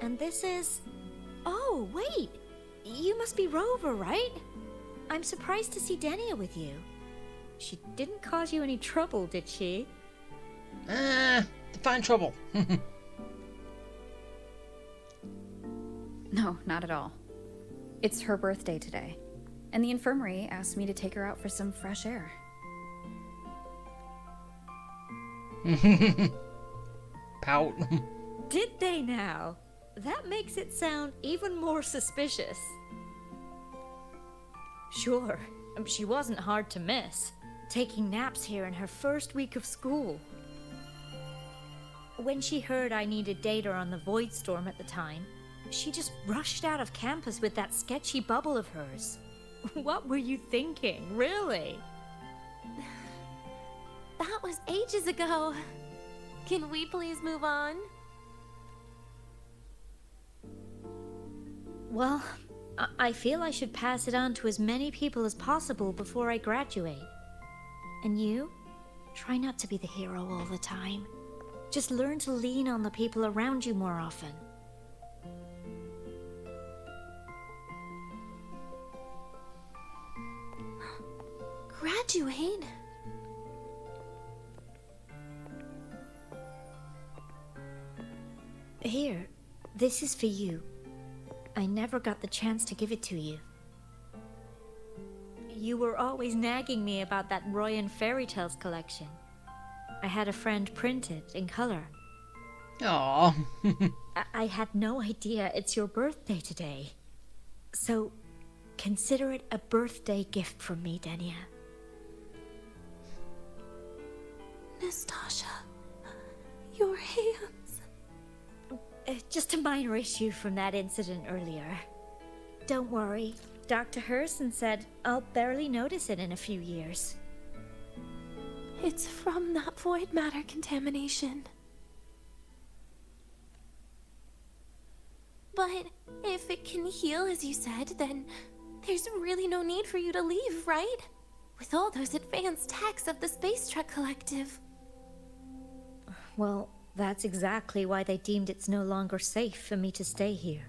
And this is... Oh, wait! You must be Rover, right? I'm surprised to see Denia with you. She didn't cause you any trouble, did she? Define trouble. No, not at all. It's her birthday today, and the infirmary asked me to take her out for some fresh air. Pout. Did they now? That makes it sound even more suspicious. Sure, she wasn't hard to miss, taking naps here in her first week of school. When she heard I needed data on the Void Storm at the time, she just rushed out of campus with that sketchy bubble of hers. What were you thinking, really? That was ages ago. Can we please move on? Well, I feel I should pass it on to as many people as possible before I graduate. And you? Try not to be the hero all the time. Just learn to lean on the people around you more often. Graduate? Here, this is for you. I never got the chance to give it to you. You were always nagging me about that Royan Fairy Tales collection. I had a friend print it in color. Aww. I had no idea it's your birthday today. So, consider it a birthday gift from me, Denia. Nastasha, your hands. Just a minor issue from that incident earlier. Don't worry. Dr. Herson said I'll barely notice it in a few years. It's from that void matter contamination. But if it can heal, as you said, then there's really no need for you to leave, right? With all those advanced techs of the Space Trek Collective. Well, that's exactly why they deemed it's no longer safe for me to stay here.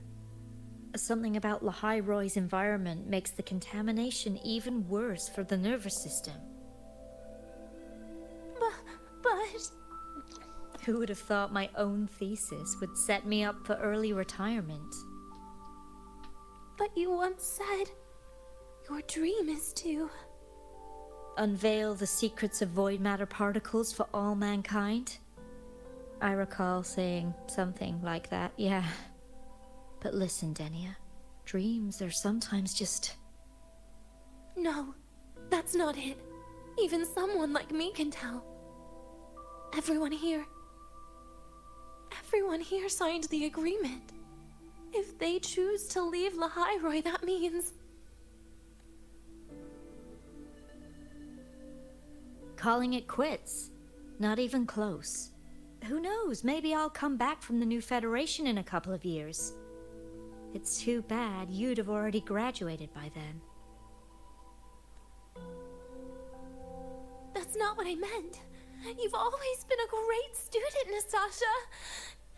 Something about Lahai Roy's environment makes the contamination even worse for the nervous system. But... Who would have thought my own thesis would set me up for early retirement? But you once said your dream is to... unveil the secrets of void matter particles for all mankind? I recall saying something like that, yeah. But listen, Denia, dreams are sometimes just... No, that's not it. Even someone like me can tell. Everyone here signed the agreement. If they choose to leave Lahai Roy, that means... calling it quits. Not even close. Who knows, maybe I'll come back from the new Federation in a couple of years. It's too bad you'd have already graduated by then. That's not what I meant. You've always been a great student, Nastasha.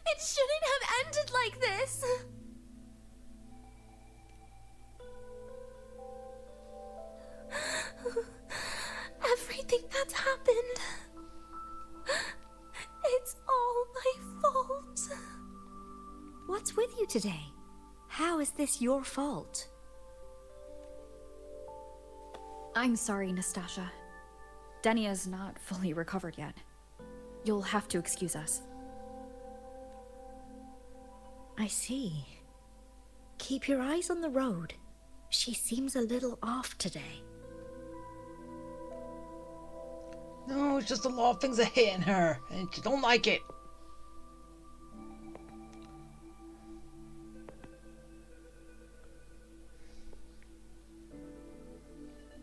It shouldn't have ended like this. Everything that's happened... it's all my fault. What's with you today? How is this your fault? I'm sorry, Nastasha. Denia's not fully recovered yet. You'll have to excuse us. I see. Keep your eyes on the road. She seems a little off today. No, it's just a lot of things are hitting her, and she don't like it.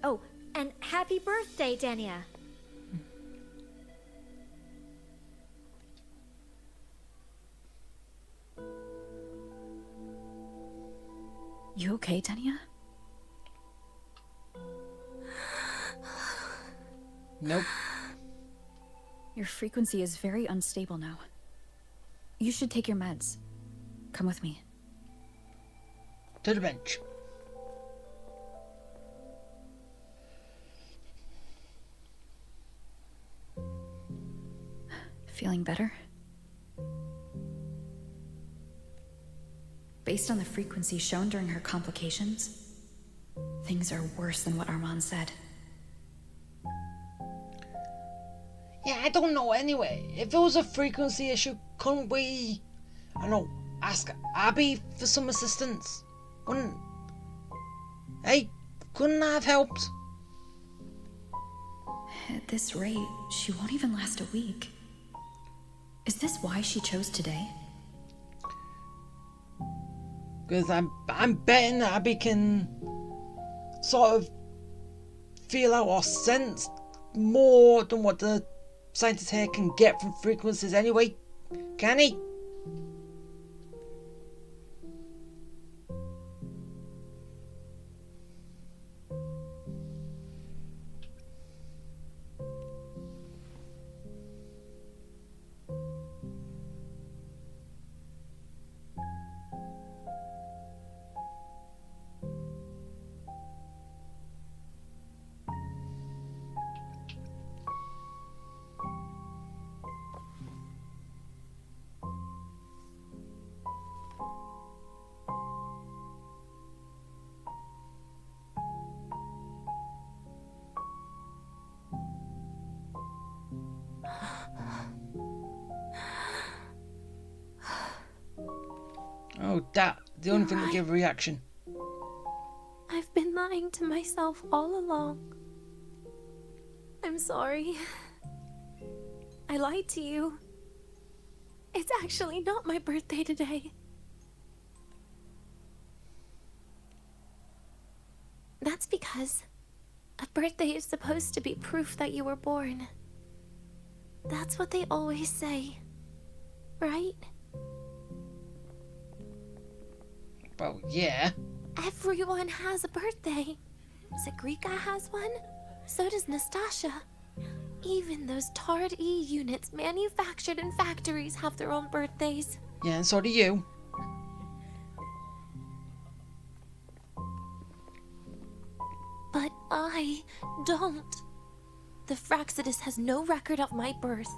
Oh, and happy birthday, Denia. You okay, Denia? Nope. Your frequency is very unstable now. You should take your meds. Come with me. To the bench. Feeling better? Based on the frequency shown during her complications, things are worse than what Armand said. Yeah, I don't know anyway. If it was a frequency issue, couldn't we, I don't know, ask Abby for some assistance? Couldn't that have helped? At this rate, she won't even last a week. Is this why she chose today? Because I'm betting that Abby can sort of feel out or sense more than what the scientist here can get from frequencies anyway. Can he? Oh, that. The only thing that gave a reaction. I've been lying to myself all along. I'm sorry. I lied to you. It's actually not my birthday today. That's because a birthday is supposed to be proof that you were born. That's what they always say, right? Well, yeah. Everyone has a birthday. Zagrika has one. So does Nastasha. Even those Tard E units manufactured in factories have their own birthdays. Yeah, and so do you. But I don't. The Fraxidus has no record of my birth.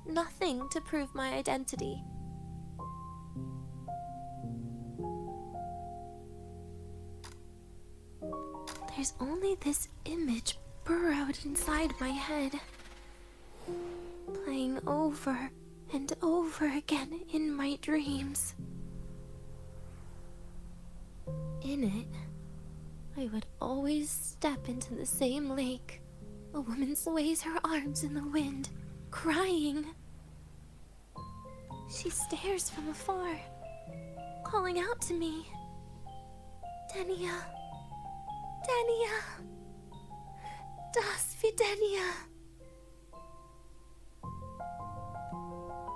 Nothing to prove my identity. There's only this image burrowed inside my head, playing over and over again in my dreams. In it, I would always step into the same lake. A woman sways her arms in the wind, crying. She stares from afar, calling out to me. Denia. Denia. Das wie Denia.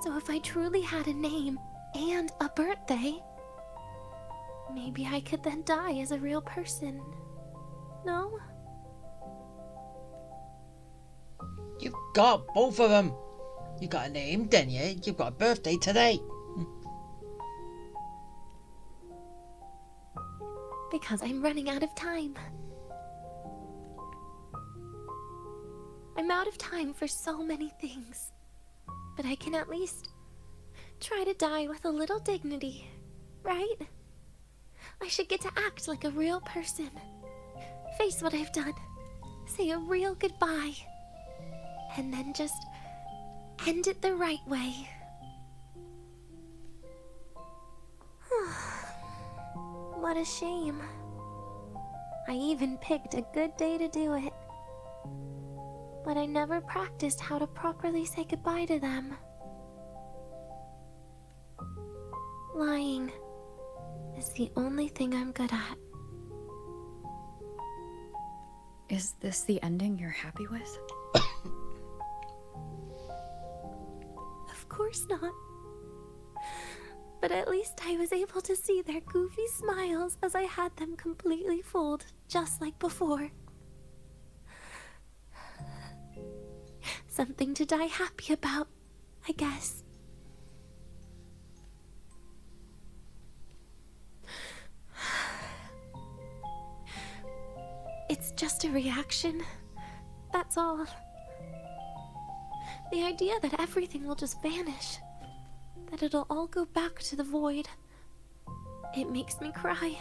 So if I truly had a name and a birthday, maybe I could then die as a real person. No? You've got both of them. You got a name, Denia. You've got a birthday today. Because I'm running out of time. I'm out of time for so many things. But I can at least try to die with a little dignity, right? I should get to act like a real person. Face what I've done. Say a real goodbye. And then just end it the right way. What a shame. I even picked a good day to do it. But I never practiced how to properly say goodbye to them. Lying is the only thing I'm good at. Is this the ending you're happy with? Of course not. But at least I was able to see their goofy smiles as I had them completely fooled, just like before. Something to die happy about, I guess. It's just a reaction. That's all. The idea that everything will just vanish. That it'll all go back to the void. It makes me cry.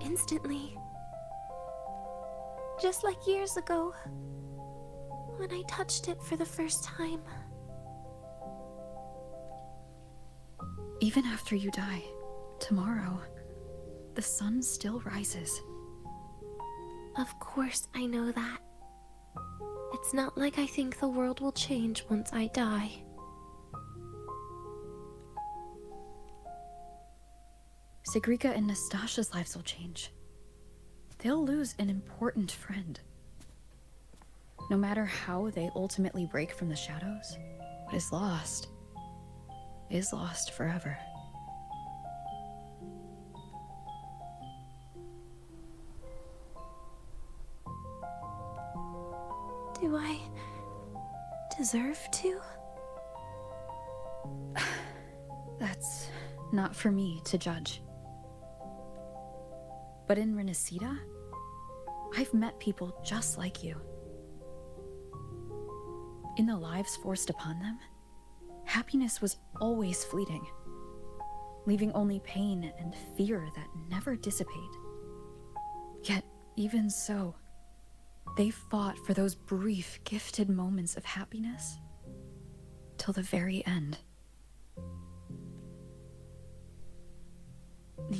Instantly. Just like years ago. When I touched it for the first time. Even after you die, tomorrow, the sun still rises. Of course I know that. It's not like I think the world will change once I die. Sigrika and Nastasha's lives will change. They'll lose an important friend. No matter how they ultimately break from the shadows, what is lost forever. Do I deserve to? That's not for me to judge. But in Renacida, I've met people just like you. In the lives forced upon them, happiness was always fleeting, leaving only pain and fear that never dissipate. Yet, even so, they fought for those brief, gifted moments of happiness till the very end.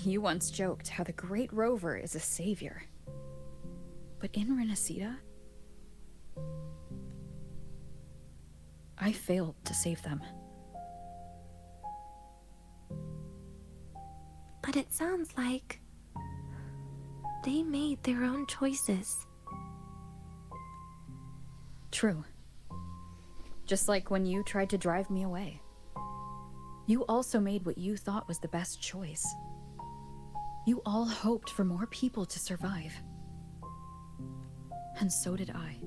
You once joked how the Great Rover is a savior. But in Renacida, I failed to save them. But it sounds like they made their own choices. True. Just like when you tried to drive me away. You also made what you thought was the best choice. You all hoped for more people to survive. And so did I.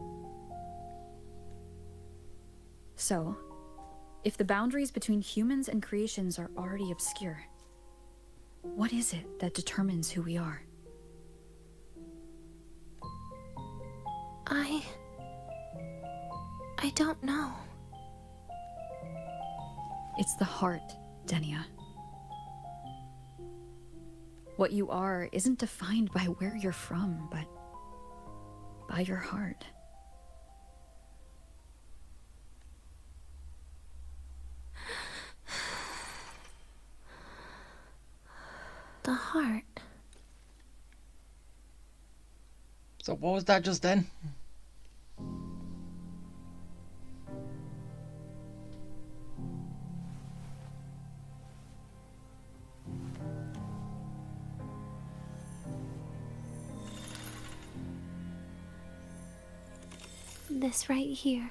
So, if the boundaries between humans and creations are already obscure, what is it that determines who we are? I don't know. It's the heart, Denia. What you are isn't defined by where you're from, but by your heart. The heart. So what was that just then? This right here.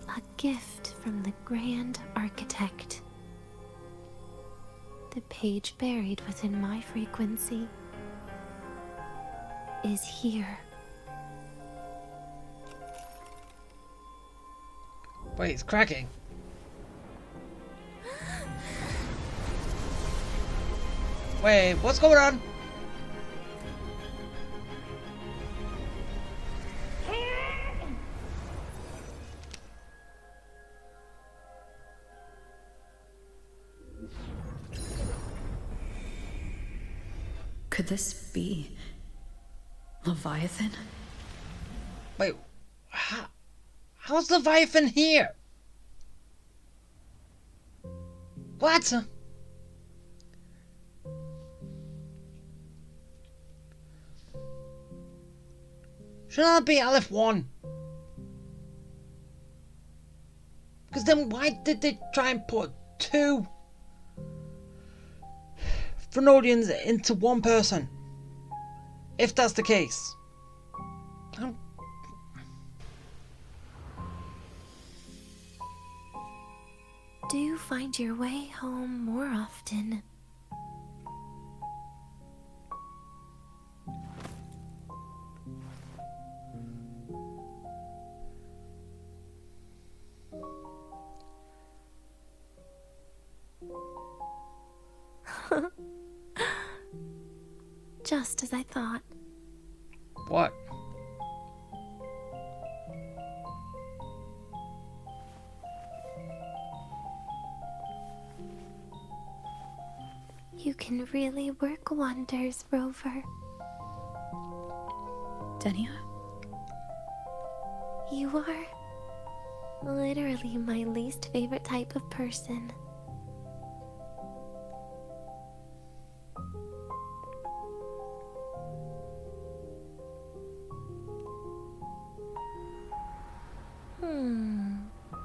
A gift from the Grand Architect. The page buried within my frequency is here. Wait, it's cracking. Wait, what's going on? Could this be Leviathan? Wait, how's Leviathan here? What? Should that be Aleph-1? Because then why did they try and put two Frenodians into one person? If that's the case. Do you find your way home more often? Just as I thought. What? You can really work wonders, Rover. Denia? You are literally my least favorite type of person.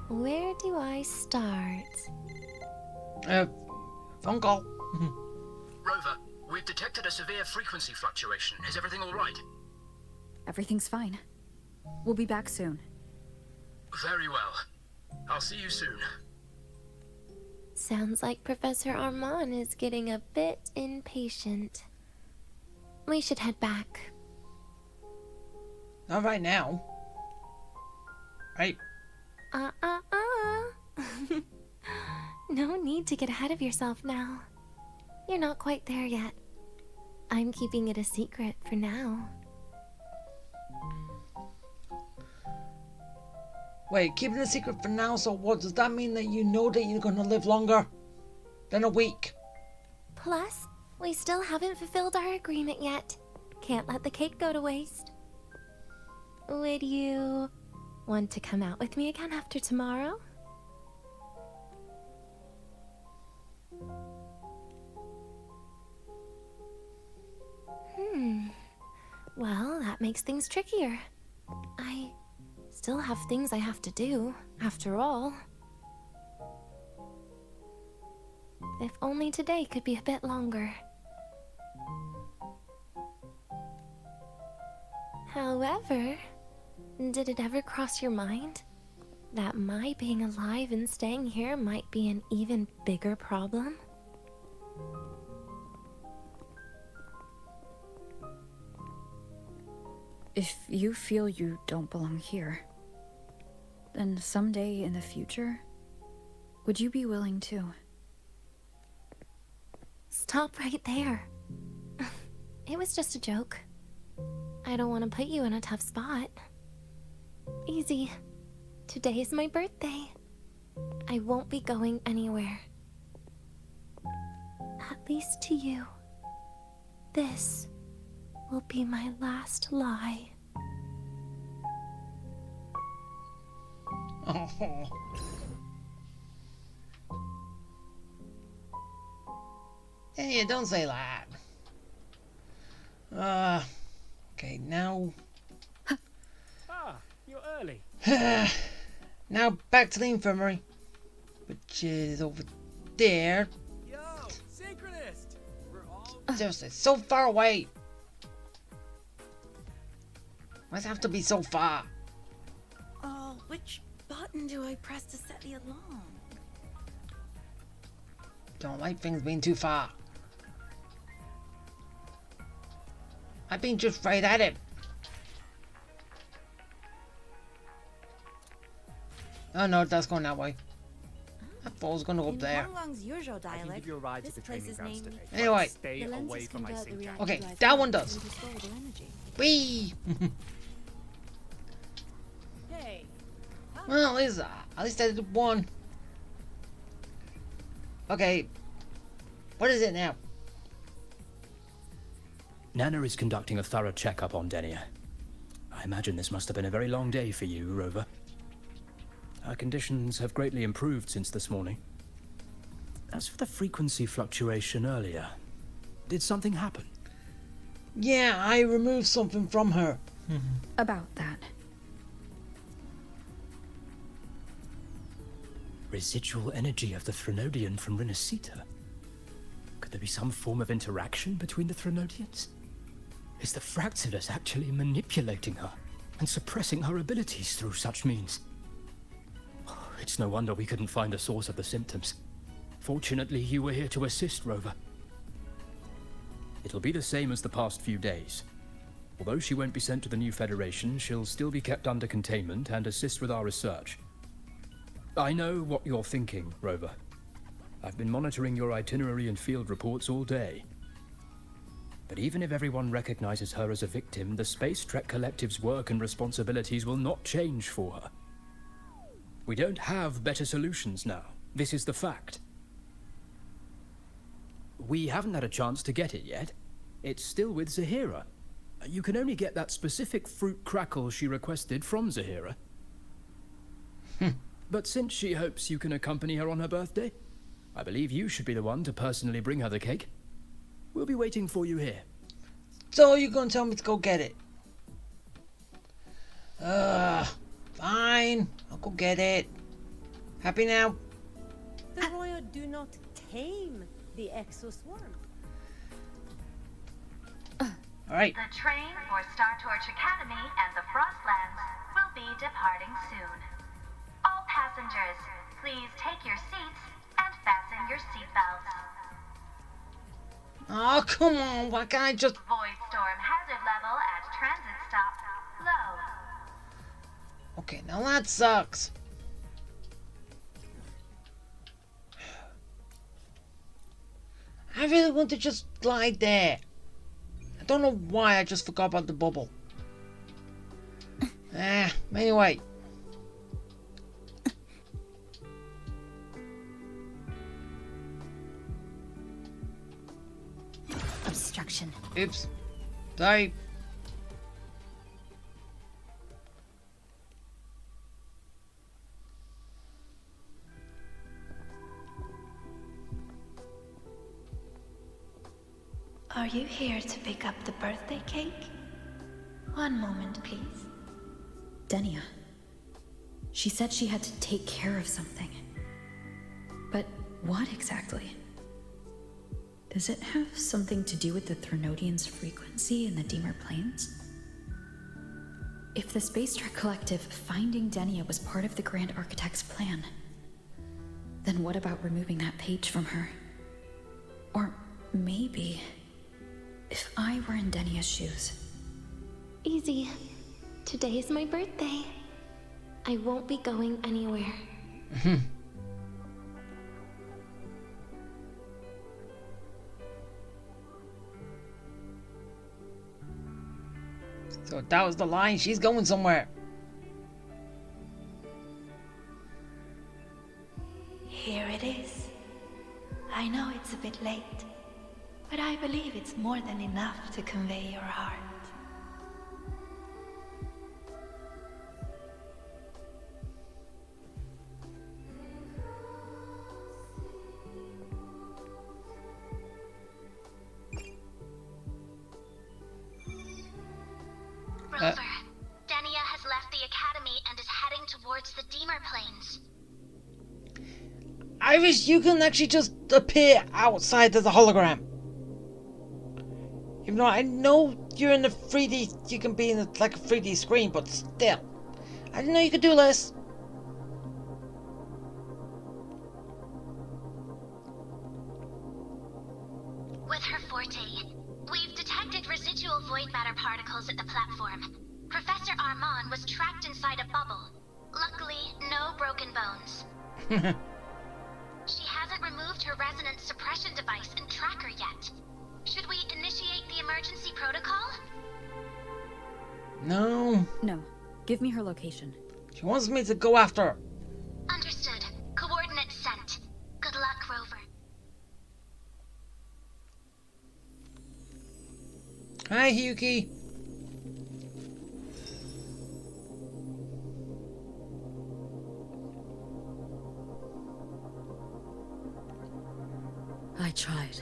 Where do I start? Phone call. Rover, we've detected a severe frequency fluctuation. Is everything all right? Everything's fine. We'll be back soon. Very well. I'll see you soon. Sounds like Professor Armand is getting a bit impatient. We should head back. Not right now. Right. No need to get ahead of yourself now. You're not quite there yet. I'm keeping it a secret for now. Wait, keeping it a secret for now, so what? Does that mean that you know that you're gonna live longer than a week? Plus, we still haven't fulfilled our agreement yet. Can't let the cake go to waste. Would you want to come out with me again after tomorrow? that makes things trickier. I still have things I have to do, after all. If only today could be a bit longer. However, did it ever cross your mind that my being alive and staying here might be an even bigger problem? If you feel you don't belong here, then someday in the future, would you be willing to? Stop right there. It was just a joke. I don't want to put you in a tough spot. Easy. Today is my birthday. I won't be going anywhere. At least to you. This will be my last lie. Oh. Hey, don't say that. Okay, now. Ah, you're early. Now back to the infirmary, which is over there. Yo, synchronist. We're all Seriously, so far away. Why does it have to be so far? Oh, which button do I press to set the alarm? Don't like things being too far. I've been just right at it. Oh no, that's going that way. I thought it was going to go up there. Usual dialect, I can give you a ride to the training grounds today. Anyway. Stay away from my sync tower. Okay, that one does. Whee! Hey. Well, at least I did one. Okay. What is it now? Nana is conducting a thorough checkup on Denia. I imagine this must have been a very long day for you, Rover. Her conditions have greatly improved since this morning. As for the frequency fluctuation earlier, did something happen? Yeah, I removed something from her. About that. Residual energy of the Threnodian from Renacita. Could there be some form of interaction between the Threnodians? Is the Fractidus actually manipulating her and suppressing her abilities through such means? It's no wonder we couldn't find a source of the symptoms. Fortunately, you were here to assist, Rover. It'll be the same as the past few days. Although she won't be sent to the new Federation, she'll still be kept under containment and assist with our research. I know what you're thinking, Rover. I've been monitoring your itinerary and field reports all day. But even if everyone recognizes her as a victim, the Space Trek Collective's work and responsibilities will not change for her. We don't have better solutions now. This is the fact. We haven't had a chance to get it yet. It's still with Zahira. You can only get that specific fruit crackle she requested from Zahira. But since she hopes you can accompany her on her birthday, I believe you should be the one to personally bring her the cake. We'll be waiting for you here. So you're gonna tell me to go get it? Fine. I'll go get it. Happy now? The Royal do not tame the exoswarm. Alright. The train for Star Torch Academy and the Frostlands will be departing soon. All passengers, please take your seats and fasten your seatbelts. Oh, come on. Why can't I just... Void storm hazard level at transit stop low. Okay, now that sucks. I really want to just glide there. I don't know why I just forgot about the bubble. Anyway. Obstruction. Oops. Sorry. Are you here to pick up the birthday cake? One moment, please. Denia. She said she had to take care of something. But what exactly? Does it have something to do with the Threnodian's frequency in the Deemer Plains? If the Space Trek Collective finding Denia was part of the Grand Architect's plan, then what about removing that page from her? Or maybe, if I were in Denia's shoes. Easy. Today is my birthday. I won't be going anywhere. So that was the line. She's going somewhere. Here it is. I know it's a bit late, but I believe it's more than enough to convey your heart. Rover, Denia has left the Academy and is heading towards the Deemer Plains. Iris, you can actually just appear outside as a hologram. Even though I know you're in the 3D, you can be in like a 3D screen, but still. I didn't know you could do this. With her forte, we've detected residual void matter particles at the platform. Professor Armand was trapped inside a bubble. Luckily, no broken bones. She hasn't removed her resonance suppression device and tracker yet. Should we initiate the emergency protocol? No. No. Give me her location. She wants me to go after her. Understood. Coordinates sent. Good luck, Rover. Hi, Hyuki. I tried.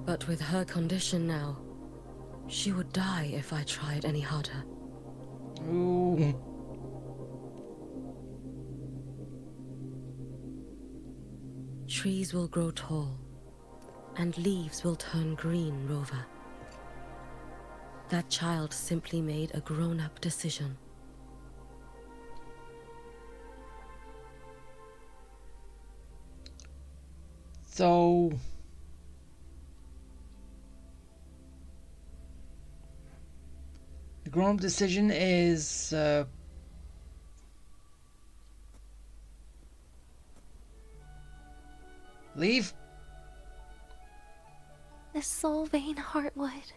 But with her condition now, she would die if I tried any harder. Ooh. Trees will grow tall, and leaves will turn green, Rover. That child simply made a grown-up decision. So... the grown-up decision is... leave? The Soul Vein Heartwood.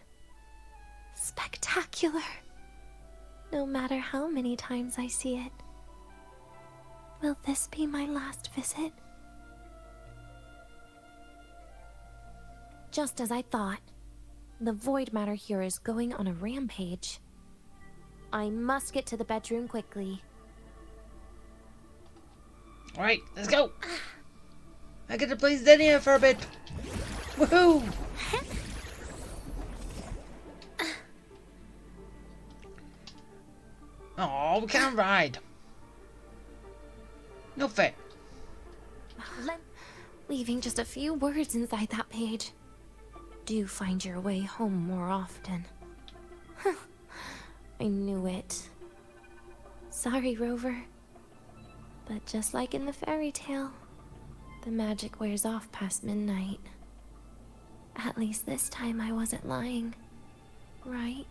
Spectacular. No matter how many times I see it. Will this be my last visit? Just as I thought. The void matter here is going on a rampage. I must get to the bedroom quickly. Alright, let's go! I get to play Denia for a bit! Woohoo! Oh, we can't ride. No fair. Leaving just a few words inside that page. Do find your way home more often. I knew it. Sorry, Rover. But just like in the fairy tale, the magic wears off past midnight. At least this time I wasn't lying, right?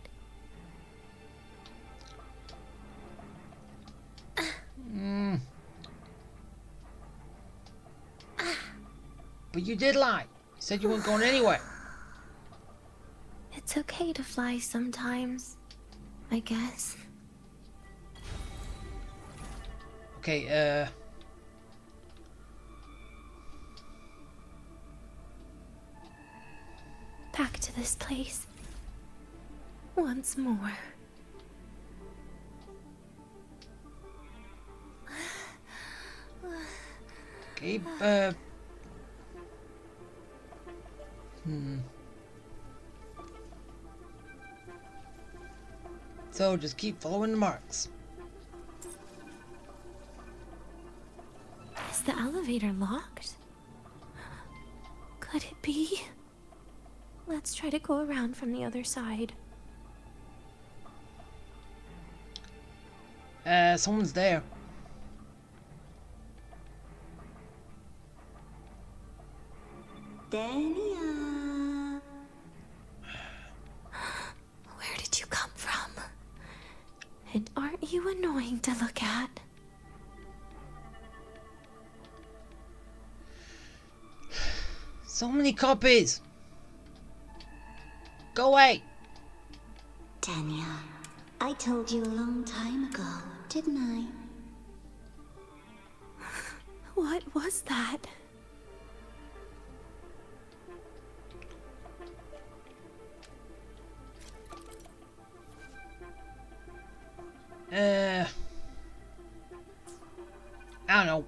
But you did lie. You said you weren't going anywhere. It's okay to fly sometimes, I guess. Okay, back to this place. Once more. Okay, So just keep following the marks. Is the elevator locked? Could it be? Let's try to go around from the other side. Someone's there. Denia. Where did you come from? And aren't you annoying to look at? So many copies. Go away. Denia, I told you a long time ago, didn't I? What was that? I don't know.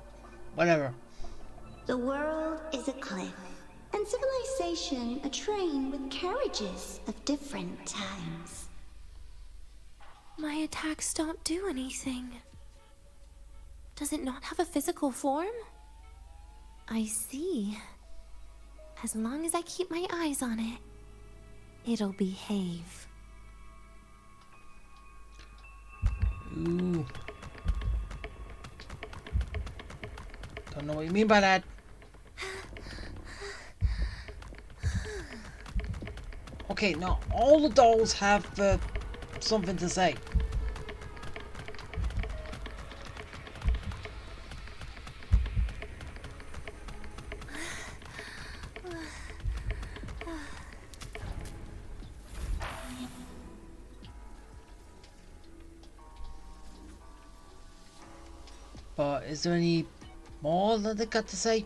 Whatever. The world is a cliff, and civilization a train with carriages of different times. My attacks don't do anything. Does it not have a physical form? I see. As long as I keep my eyes on it, it'll behave. Ooh. Don't know what you mean by that. Okay, now all the dolls have something to say. But is there any more that they got to say?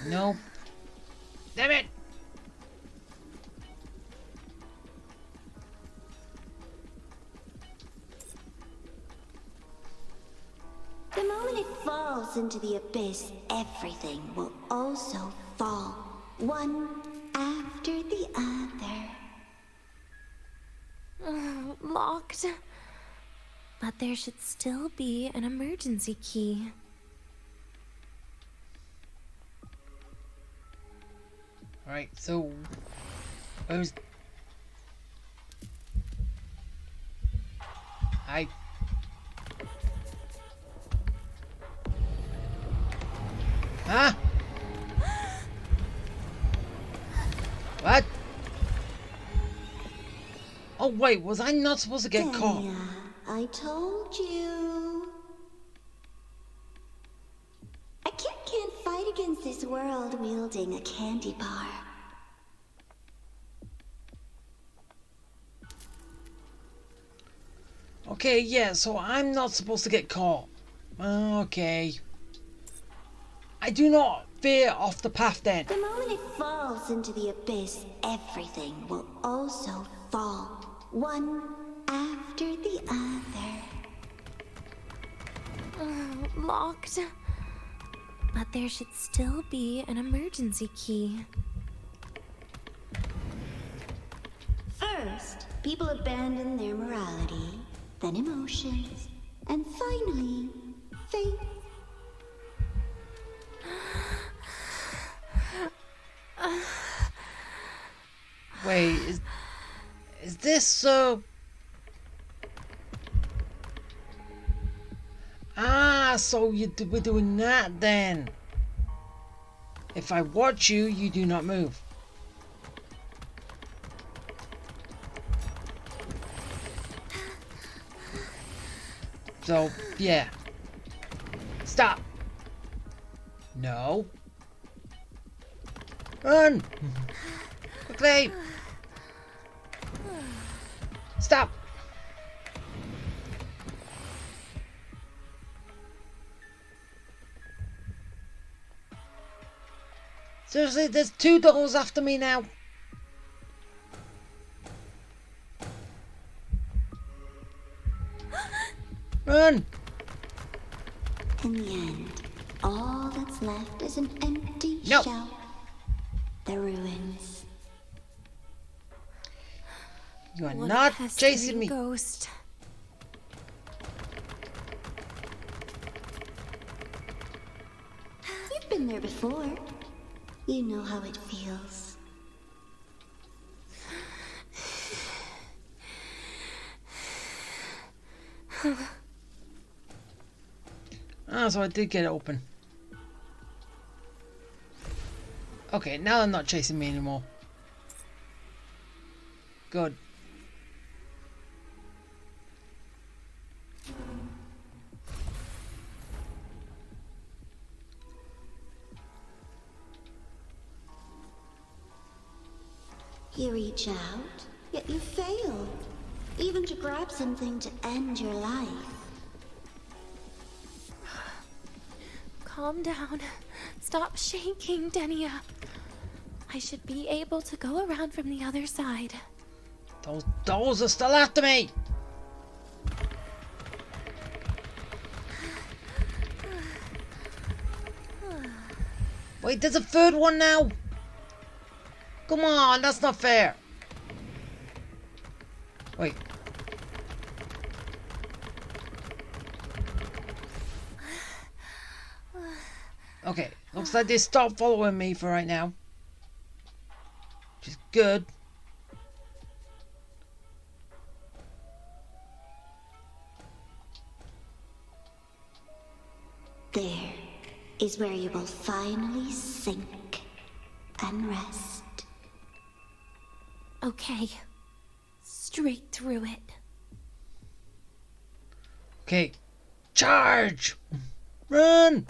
Nope. Damn it! The moment it falls into the abyss, everything will also fall, one after the other. Locked. But there should still be an emergency key. Alright, so where's I Huh? What? Oh wait, was I not supposed to get caught? I told you. A kid can't fight against this world wielding a candy bar. Okay, yeah, so I'm not supposed to get caught. Okay. I do not veer off the path then. The moment it falls into the abyss, everything will also fall, one after the other. Locked. But there should still be an emergency key. First, people abandon their morality, then emotions, and finally, faith. Wait, is this Ah, so we're doing that then. If I watch you, you do not move. So, yeah. Stop. No. Run! Quickly! Stop! Seriously, there's 2 dolls after me now. Run! In the end, all that's left is an empty shell. The ruins. You are not chasing me. Ghost. You've been there before. You know how it feels. Ah, so I did get it open. Okay, now they're not chasing me anymore. Good. You reach out, yet you fail. Even to grab something to end your life. Calm down. Stop shaking, Denia. I should be able to go around from the other side. Those dolls are still after me! Wait, there's a third one now? Come on, that's not fair. Wait. Okay, looks like they stopped following me for right now. Which is good. There is where you will finally sink and rest. Okay. Straight through it. Okay. Charge! Run!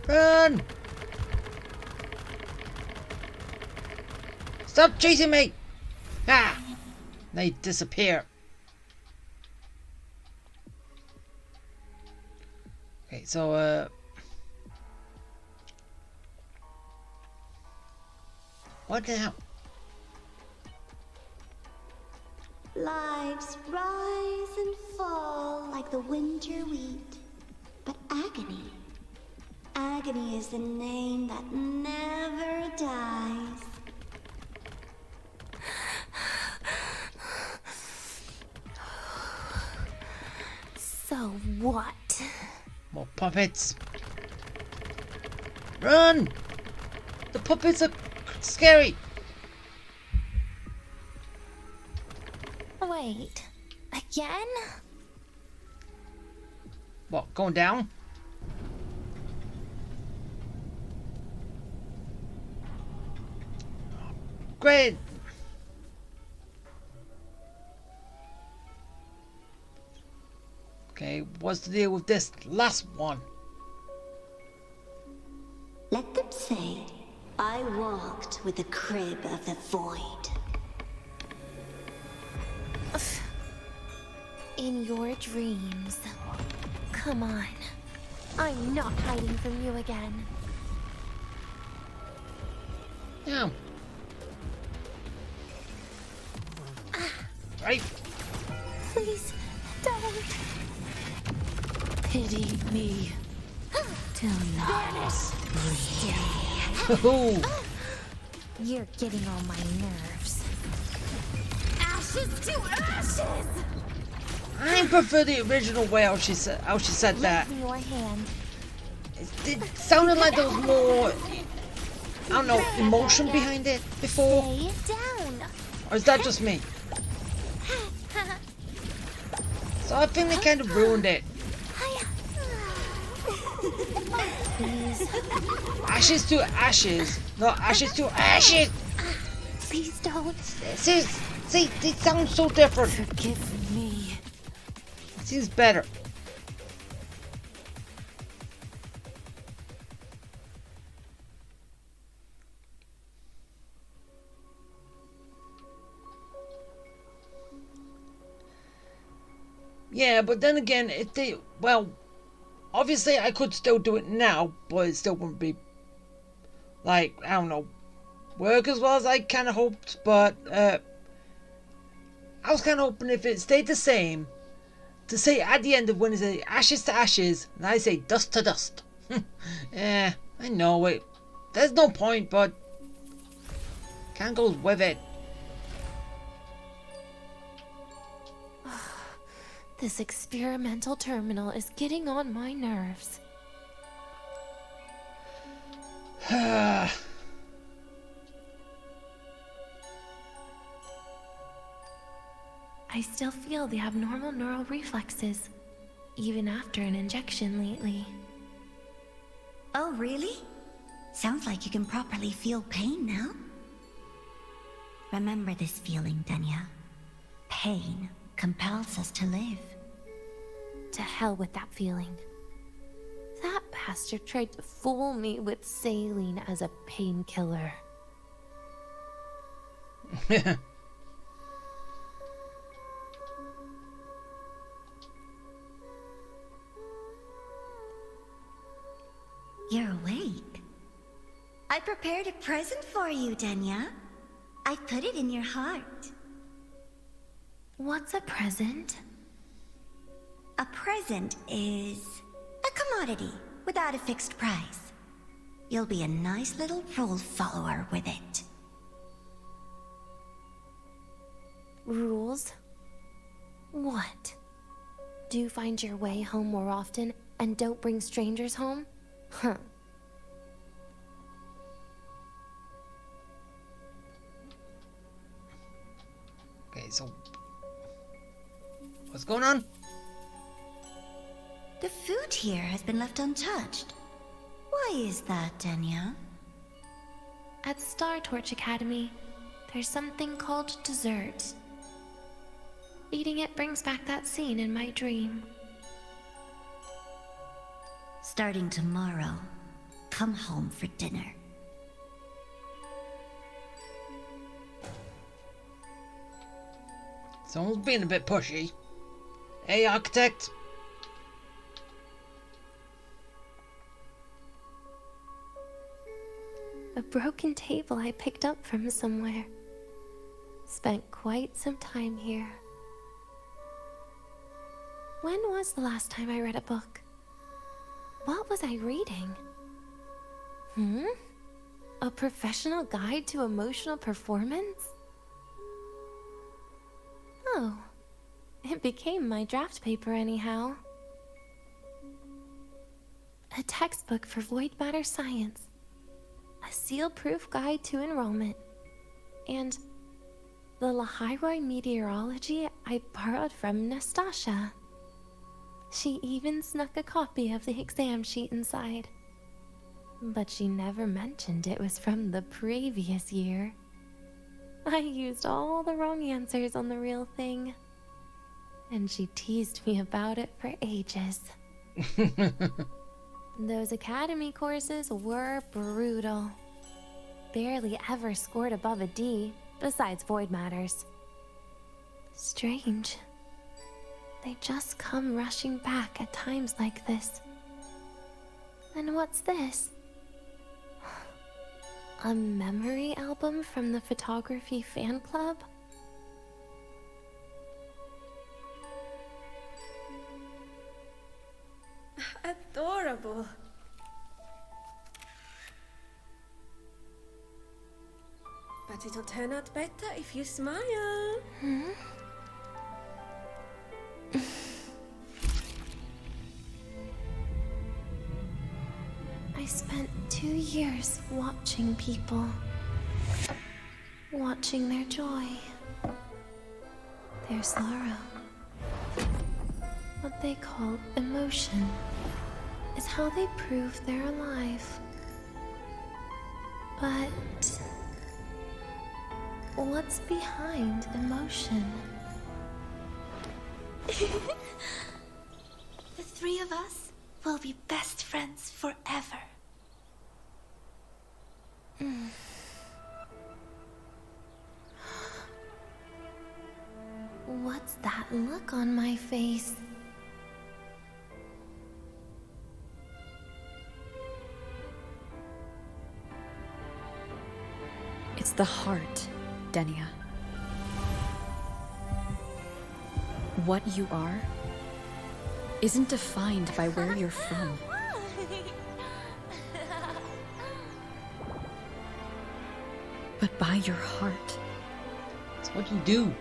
Run! Stop chasing me! Ah! They disappear. Okay, so, what the hell? Lives rise and fall like the winter wheat. But agony. Agony is the name that never dies. So what? More puppets. Run! The puppets are scary. Wait. Again? What, going down? Great. Okay, what's the deal with this last one? Let them say, I walked with the crib of the void. In your dreams. Come on. I'm not hiding from you again. Yeah. Right. Please, don't. Pity me. Do not stay. You're getting on my nerves. Ashes to ashes! I prefer the original way how she said that. Your hand. It sounded like there was more, I don't know, emotion behind it before. Stay down. Or is that just me? So I think they kind of ruined it. Please. Ashes to ashes, not ashes to ashes. Please don't. See, they sound so different. Forgive me. It seems better. Yeah, but then again, if they, well, obviously I could still do it now, but it still wouldn't be, like, I don't know, work as well as I kind of hoped, but, I was kind of hoping if it stayed the same, to say at the end of when it's ashes to ashes, and I say dust to dust. Yeah, I know it. There's no point, but Can't go with it. This experimental terminal is getting on my nerves. I still feel the abnormal neural reflexes, even after an injection lately. Oh, really? Sounds like you can properly feel pain now. Remember this feeling, Denia. Pain compels us to live. To hell with that feeling. That bastard tried to fool me with saline as a painkiller. You're awake. I prepared a present for you, Denia. I put it in your heart. What's a present? A present is a commodity without a fixed price. You'll be a nice little rule follower with it. Rules? What? Do you find your way home more often and don't bring strangers home? Huh. Okay, so what's going on? The food here has been left untouched. Why is that, Denia? At Star Torch Academy, there's something called dessert. Eating it brings back that scene in my dream. Starting tomorrow, come home for dinner. Someone's being a bit pushy. Hey, architect. A broken table I picked up from somewhere. Spent quite some time here. When was the last time I read a book? What was I reading? A professional guide to emotional performance? Oh, it became my draft paper anyhow. A textbook for void matter science. A seal-proof guide to enrollment. And the Lahairoi meteorology I borrowed from Nastasha. She even snuck a copy of the exam sheet inside. But she never mentioned it was from the previous year. I used all the wrong answers on the real thing. And she teased me about it for ages. Those academy courses were brutal. Barely ever scored above a D, besides void matters. Strange. They just come rushing back at times like this. And what's this? A memory album from the photography fan club? Adorable. But it'll turn out better if you smile. I spent 2 years watching people. Watching their joy. Their sorrow. What they call emotion is how they prove they're alive. But what's behind emotion? The three of us will be best friends forever. What's that look on my face? It's the heart, Denia. What you are isn't defined by where you're from. but by your heart. It's what you do.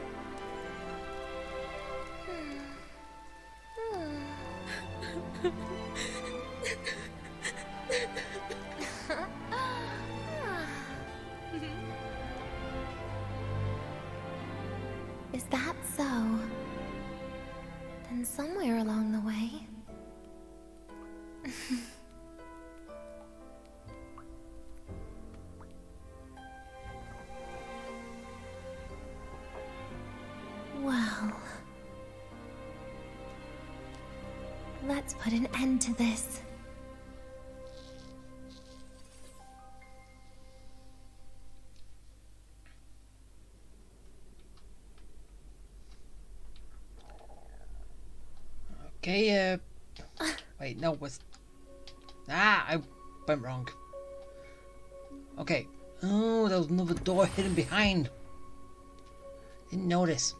Is that so? Then somewhere along the way... Well... Let's put an end to this. Okay, wait, no, what's... Ah, I went wrong. Okay. Oh, there was another door hidden behind. Didn't notice.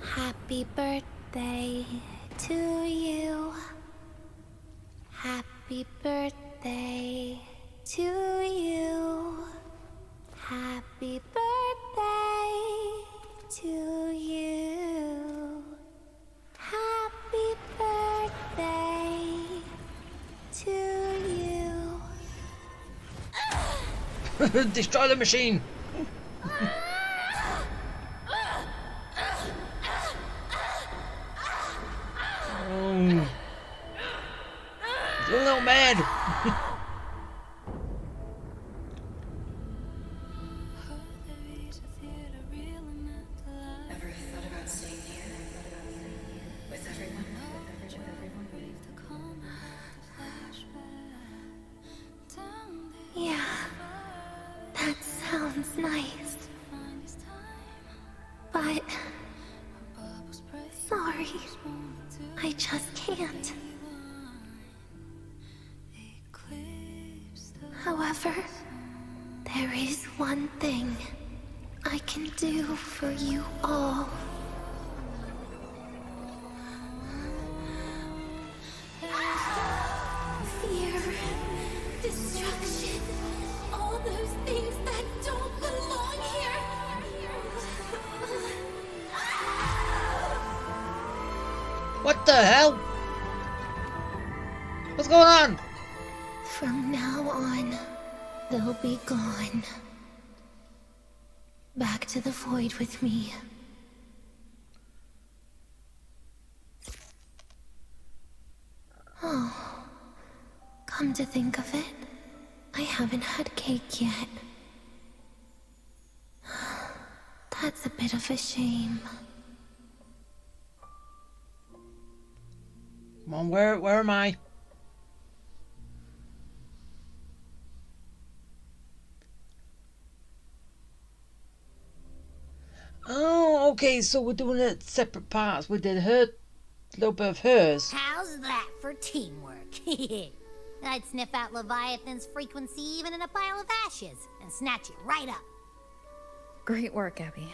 Happy birthday to you. Happy birthday to you. Happy birthday to you. Happy birthday to you. Destroy the machine. Oh. You're a little mad. Ever thought about staying here with everyone? Yeah, that sounds nice. But... sorry, I just can't. However, there is one thing I can do for you all. Fear, destruction, all those things that don't belong here. What the hell? What's going on? From now on, they'll be gone. Back to the void with me. Oh, come to think of it, I haven't had cake yet. That's a bit of a shame. Come on, where am I? Oh, okay, so we're doing it separate parts. We did her, a little bit of hers. How's that for teamwork? I'd sniff out Leviathan's frequency even in a pile of ashes and snatch it right up. Great work, Abby.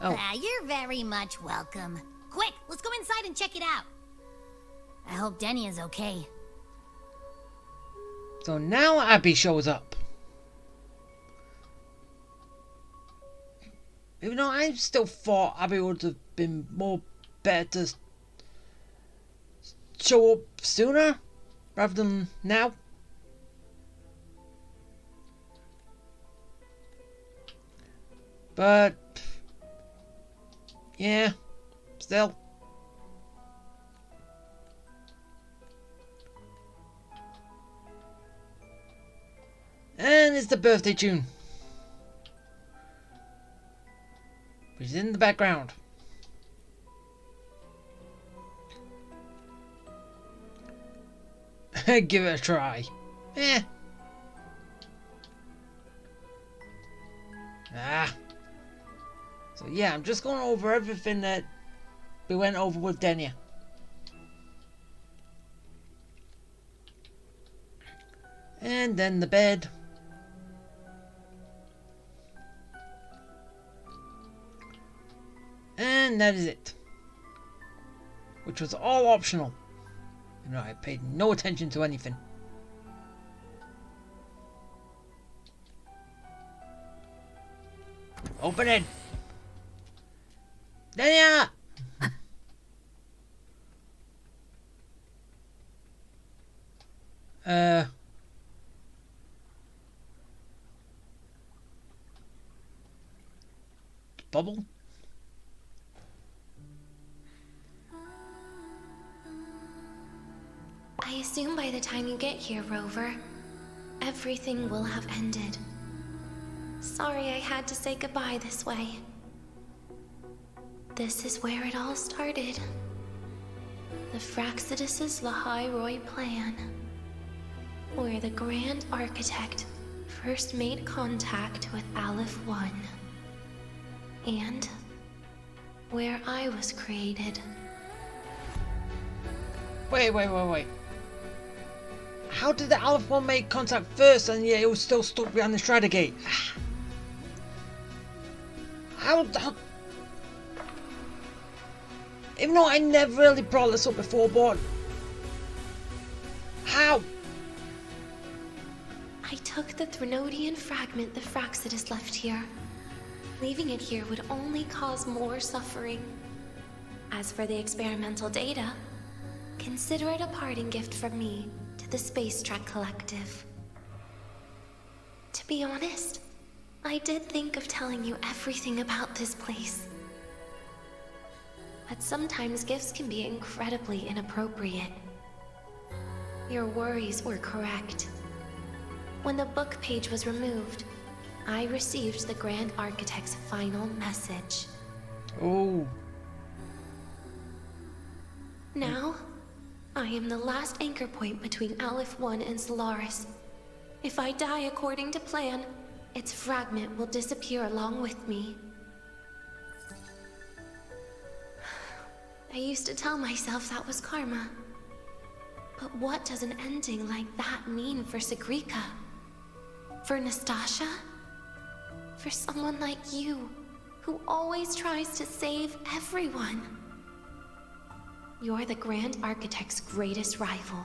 Oh. You're very much welcome. Quick, let's go inside and check it out. I hope Denia's okay. So now Abby shows up. Even though I still thought Abby would have been more better to show up sooner rather than now. But yeah, still. And it's the birthday tune, which is in the background. Give it a try. So yeah, I'm just going over everything that we went over with Denia. And then the bed. And that is it. Which was all optional. You know, I paid no attention to anything. Open it! Denia! Bubble? I assume by the time you get here, Rover, everything will have ended. Sorry I had to say goodbye this way. This is where it all started. The Fraxidus' Lahai plan. Where the Grand Architect first made contact with Aleph 1. And where I was created. Wait. How did the Aleph 1 make contact first and yet it was still stuck behind the Strider Gate? How... Even though I never really brought this up before, but... How? I took the Threnodian fragment the Fraxidus left here. Leaving it here would only cause more suffering. As for the experimental data, consider it a parting gift from me to the Space Trek Collective. To be honest, I did think of telling you everything about this place. But sometimes gifts can be incredibly inappropriate. Your worries were correct. When the book page was removed, I received the Grand Architect's final message. Oh. Now, I am the last anchor point between Aleph 1 and Solaris. If I die according to plan, its fragment will disappear along with me. I used to tell myself that was karma. But what does an ending like that mean for Sigrika? For Nastasha? For someone like you, who always tries to save everyone? You're the Grand Architect's greatest rival.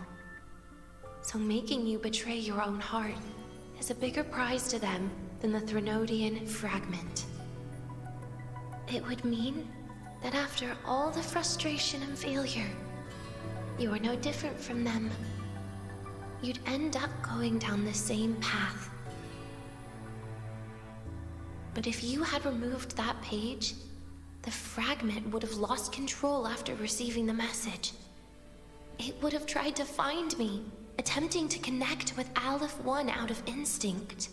So making you betray your own heart is a bigger prize to them than the Threnodian fragment. It would mean that after all the frustration and failure, you are no different from them. You'd end up going down the same path. But if you had removed that page, the fragment would have lost control after receiving the message. It would have tried to find me, attempting to connect with Aleph 1 out of instinct.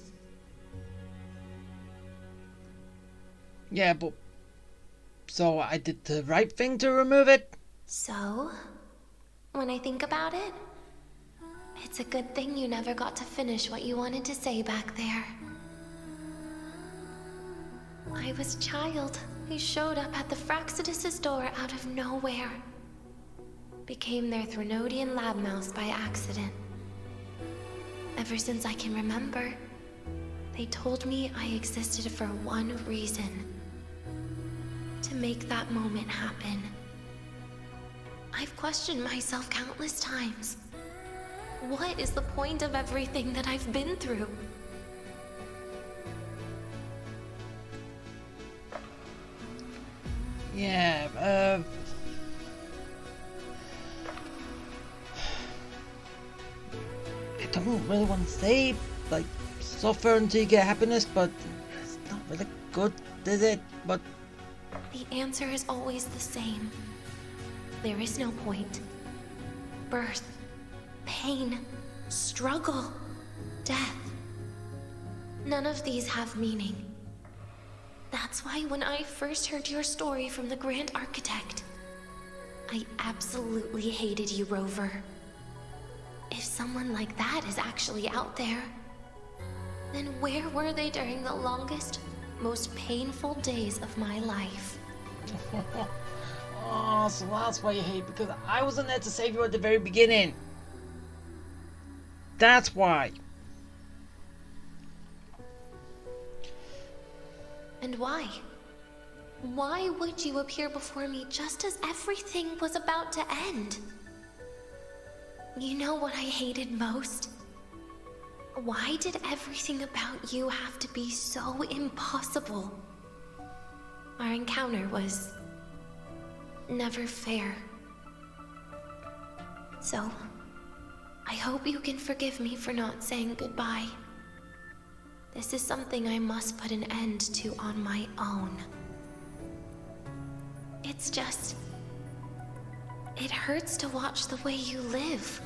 Yeah, but... So I did the right thing to remove it? So, when I think about it, it's a good thing you never got to finish what you wanted to say back there. I was a child who showed up at the Fraxidus' door out of nowhere. Became their Threnodian lab mouse by accident. Ever since I can remember, they told me I existed for one reason. To make that moment happen. I've questioned myself countless times. What is the point of everything that I've been through? Yeah, I don't really want to say, like, suffer until you get happiness, but it's not really good, is it? But... The answer is always the same. There is no point. Birth, pain, struggle, death. None of these have meaning. That's why when I first heard your story from the Grand Architect, I absolutely hated you, Rover. If someone like that is actually out there, then where were they during the longest, most painful days of my life? Oh, so that's why you hate, because I wasn't there to save you at the very beginning. That's why. And why? Why would you appear before me just as everything was about to end? You know what I hated most? Why did everything about you have to be so impossible? Our encounter was never fair. So, I hope you can forgive me for not saying goodbye. This is something I must put an end to on my own. It's just... it hurts to watch the way you live.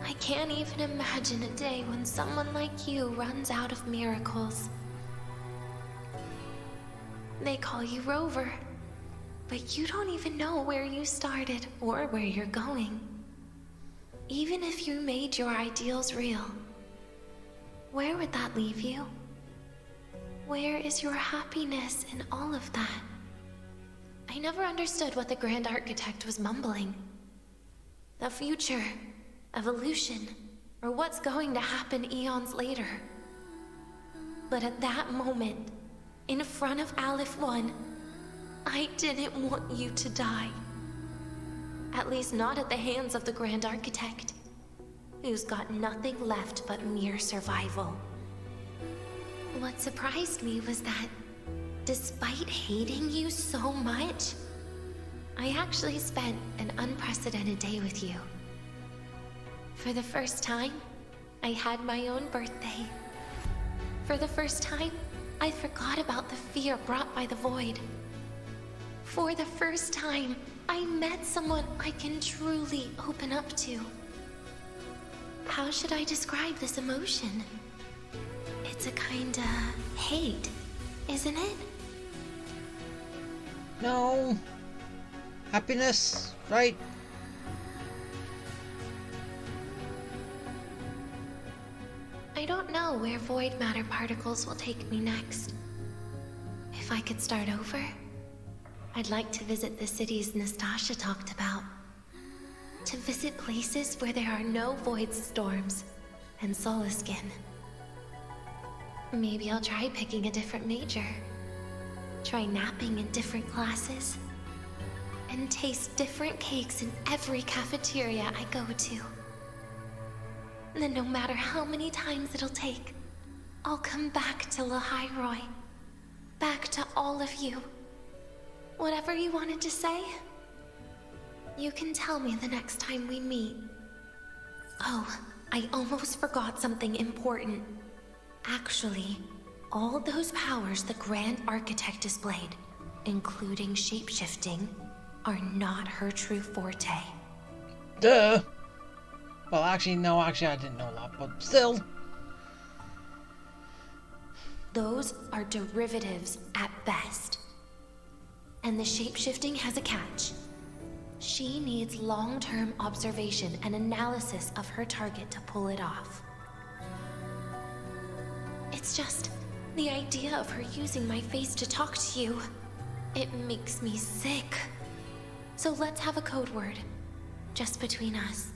I can't even imagine a day when someone like you runs out of miracles. They call you Rover, but you don't even know where you started or where you're going. Even if you made your ideals real, where would that leave you? Where is your happiness in all of that? I never understood what the Grand Architect was mumbling. The future, evolution, or what's going to happen eons later. But at that moment, in front of Aleph 1, I didn't want you to die. At least not at the hands of the Grand Architect, who's got nothing left but mere survival. What surprised me was that, despite hating you so much, I actually spent an unprecedented day with you. For the first time, I had my own birthday. For the first time, I forgot about the fear brought by the void. For the first time, I met someone I can truly open up to. How should I describe this emotion? It's a kinda hate, isn't it? No. Happiness, right? I don't know where void matter particles will take me next. If I could start over, I'd like to visit the cities Nastasha talked about. To visit places where there are no void storms and Solaskin. Maybe I'll try picking a different major. Try napping in different classes. And taste different cakes in every cafeteria I go to. Then no matter how many times it'll take, I'll come back to Lahairoi. Back to all of you. Whatever you wanted to say, you can tell me the next time we meet. Oh, I almost forgot something important. Actually, all those powers the Grand Architect displayed, including shapeshifting, are not her true forte. Duh! Well, actually, no, I didn't know that, but still. Those are derivatives at best. And the shapeshifting has a catch. She needs long-term observation and analysis of her target to pull it off. It's just the idea of her using my face to talk to you. It makes me sick. So let's have a code word, just between us.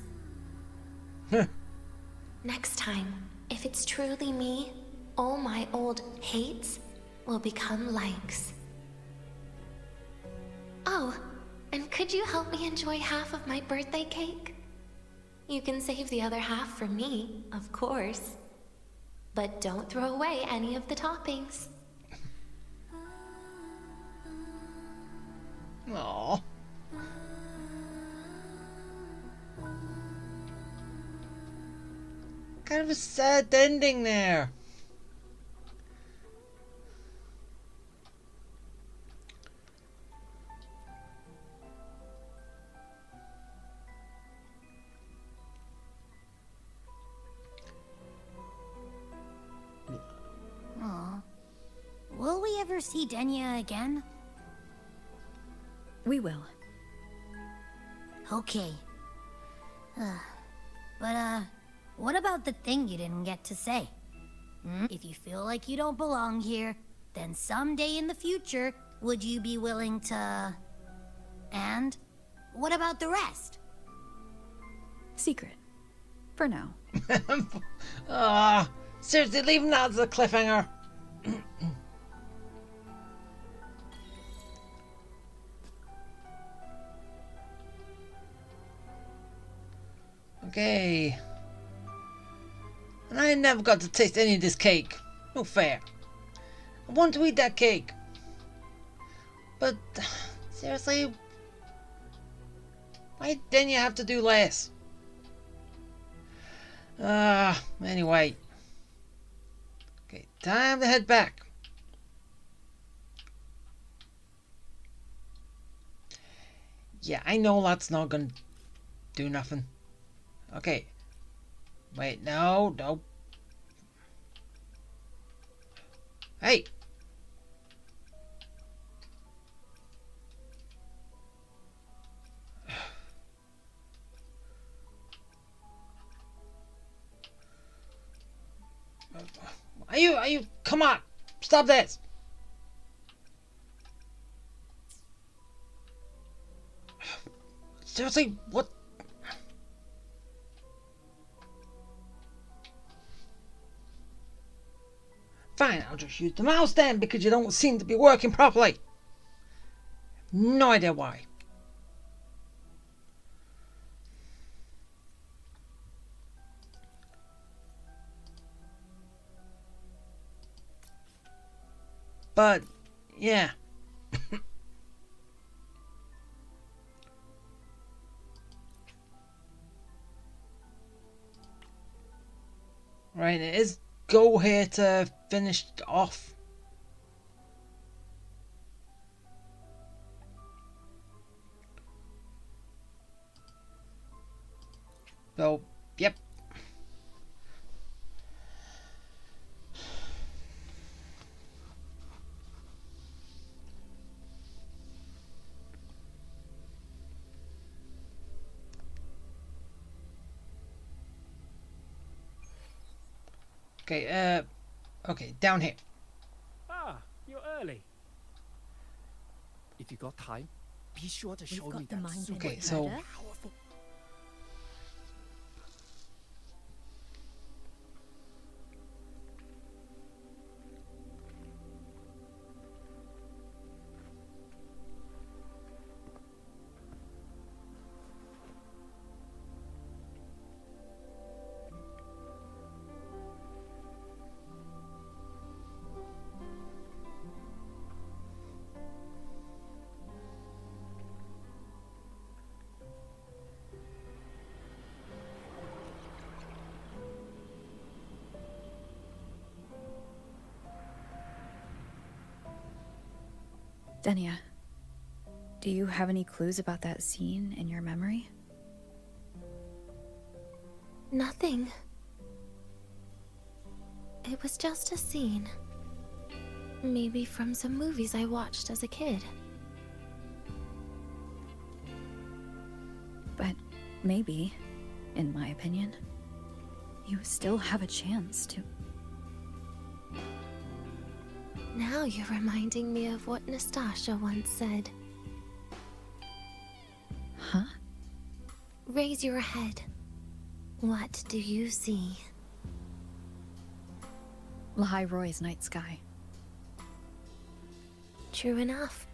Next time, if it's truly me, all my old hates will become likes. Oh, and could you help me enjoy half of my birthday cake? You can save the other half for me, of course. But don't throw away any of the toppings. Aww. Kind of a sad ending there. Aw. Will we ever see Denia again? We will. Okay. But, what about the thing you didn't get to say? If you feel like you don't belong here, then someday in the future, would you be willing to... And what about the rest? Secret. For now. Seriously, leave that as a cliffhanger. Okay. And I never got to taste any of this cake. No fair. I want to eat that cake. But, seriously, why didn't you have to do less? Anyway. Okay, time to head back. Yeah, I know that's not gonna do nothing. Okay. Wait, no. Hey! Are you, come on! Stop this! Seriously, what? Fine, I'll just use the mouse then, because you don't seem to be working properly. No idea why. But, yeah. Right, it is go here to finish off. So, yep. Okay, okay, down here. Ah, you're early. If you got time, be sure to show We've me got the that mind super Okay, so powerful. Denia, do you have any clues about that scene in your memory? Nothing. It was just a scene. Maybe from some movies I watched as a kid. But maybe, in my opinion, you still have a chance to... Now you're reminding me of what Nastasha once said. Huh? Raise your head. What do you see? Lahai Roy's night sky. True enough.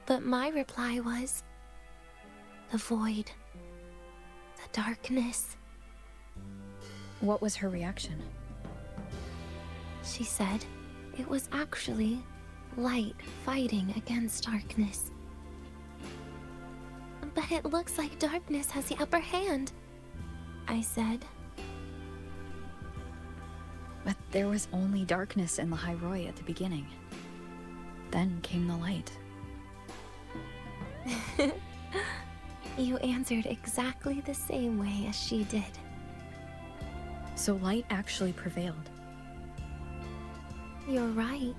But my reply was... the void. The darkness. What was her reaction? She said it was actually light fighting against darkness. But it looks like darkness has the upper hand, I said. But there was only darkness in Lahai Roy at the beginning. Then came the light. You answered exactly the same way as she did. So light actually prevailed. You're right.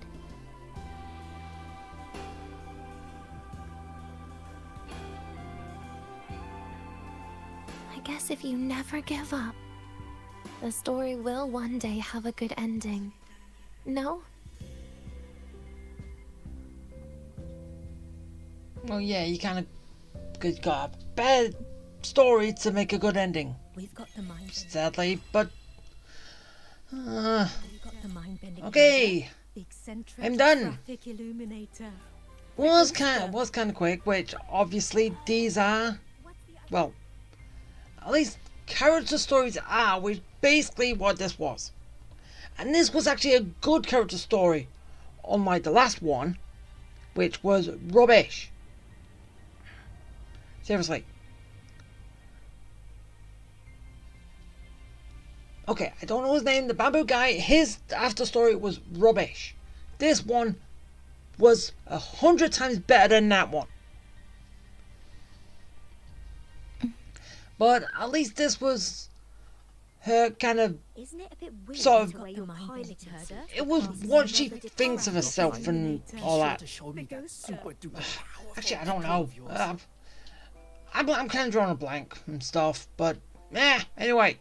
I guess if you never give up, the story will one day have a good ending. No? Well, yeah, you kind of got a bad story to make a good ending. We've got the mind. Sadly, but We've got the mind-bending okay, laser, the eccentric I'm done. traffic illuminator. Was kind of quick, which obviously these are, well, at least character stories are, which basically what this was. And this was actually a good character story, unlike the last one, which was rubbish. Seriously. Okay, I don't know his name, the bamboo guy, his after story was rubbish. This one was 100 times better than that one. But at least this was her kind of Isn't it a bit weird sort of, the way you're piloting her? it was what she thinks of herself and all that. Actually, I don't know. I'm kind of drawing a blank and stuff, but anyway.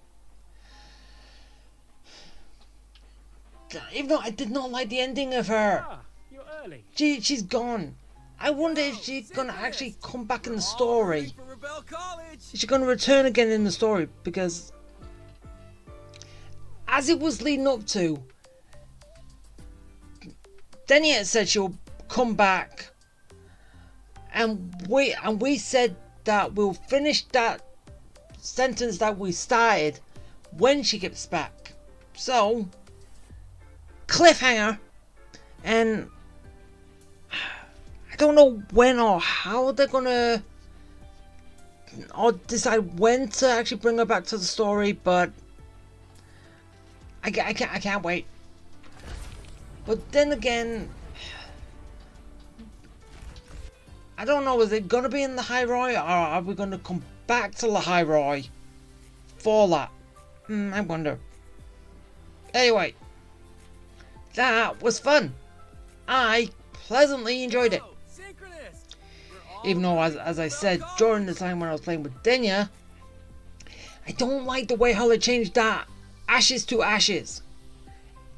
Even though I did not like the ending of her. You're early. She's gone. I wonder if she's gonna actually come back in the story. Is she gonna return again in the story? Because as it was leading up to, Denia said she'll come back, and we said that we'll finish that sentence that we started when she gets back. So cliffhanger, and I don't know when or how they're gonna or decide when to actually bring her back to the story, but I can't wait. But then again, I don't know, is it gonna be in the High Roy, or are we gonna come back to the High Roy for that? I wonder. Anyway, that was fun. I pleasantly enjoyed it. Even though, as I said during the time when I was playing with Denia, I don't like the way how they changed that ashes to ashes.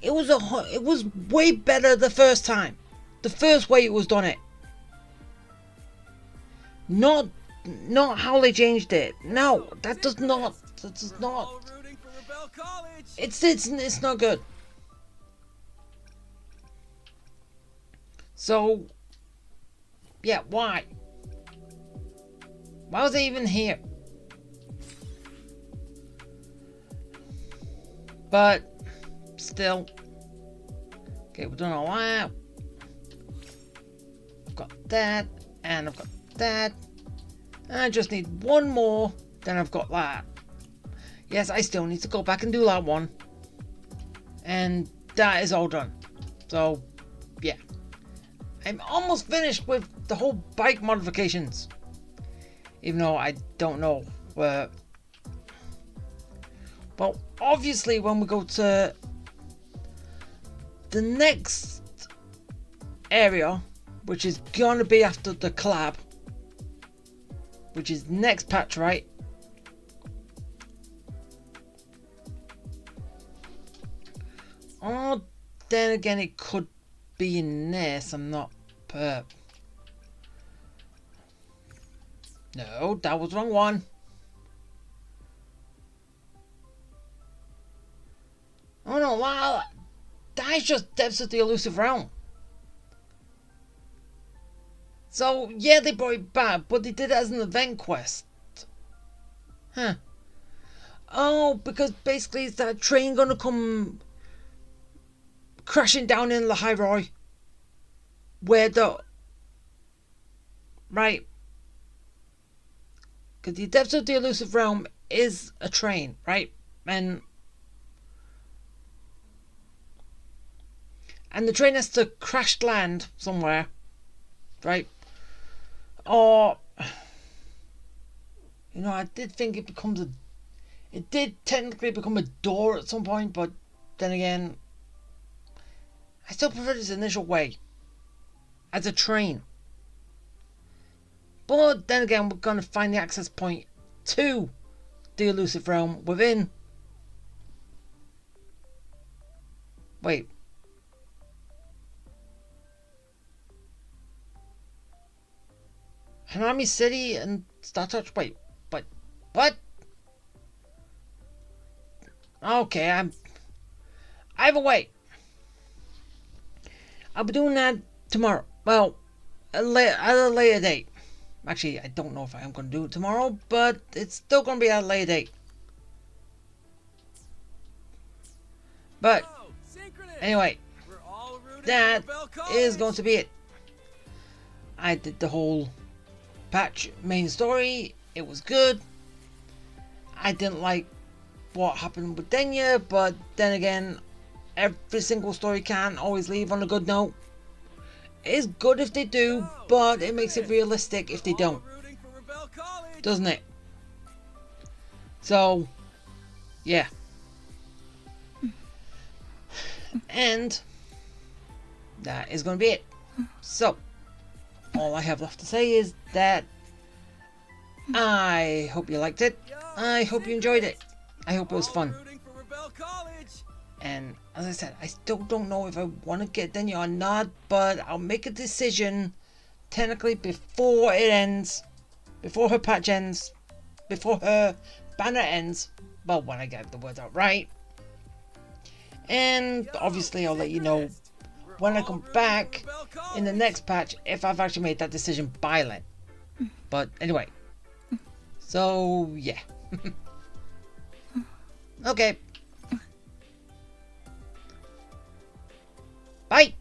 It was way better the first time. The first way it was done it. Not how they changed it. No, that does not. It's not good. So, yeah, why? Why was I even here? But still, okay, we've done all that. I've got that, and I've got that. I just need one more, then I've got that. Yes, I still need to go back and do that one. And that is all done. So, yeah. I'm almost finished with the whole bike modifications. Even though I don't know where. Well, obviously when we go to the next area, which is gonna be after the collab, which is next patch, right? Oh, then again, it could be in this. I'm not perp. No, that was the wrong one. Oh no, wow. That's just Depths of the Elusive Realm. So, yeah, they brought it back, but they did it as an event quest. Huh. Oh, because basically is that train gonna come crashing down in the High Roy? Where the... Right. Because the Depths of the Elusive Realm is a train, right? And the train has to crash land somewhere, right? Or, you know, I did think it becomes a... It did technically become a door at some point, but then again, I still prefer this initial way as a train. But then again, we're going to find the access point to the Elusive Realm within... Wait. Hanami City and Star Touch? Wait, but... What? Okay, either way, I'll be doing that tomorrow. Well, at a later date. Actually, I don't know if I am going to do it tomorrow, but it's still going to be at a later date. But anyway, that is going to be it. I did the whole patch main story. It was good. I didn't like what happened with Denia, but then again, every single story can't always leave on a good note. It's good if they do, but it makes it realistic if they don't, doesn't it? So, yeah. And that is going to be it. So, all I have left to say is that I hope you liked it. I hope you enjoyed it. I hope it was fun. And as I said, I still don't know if I want to get Denia or not, but I'll make a decision technically before it ends, before her patch ends, before her banner ends. Well, when I get the words out right. And obviously I'll let you know when I come back in the next patch if I've actually made that decision by then. But anyway, so yeah. Okay. Bye.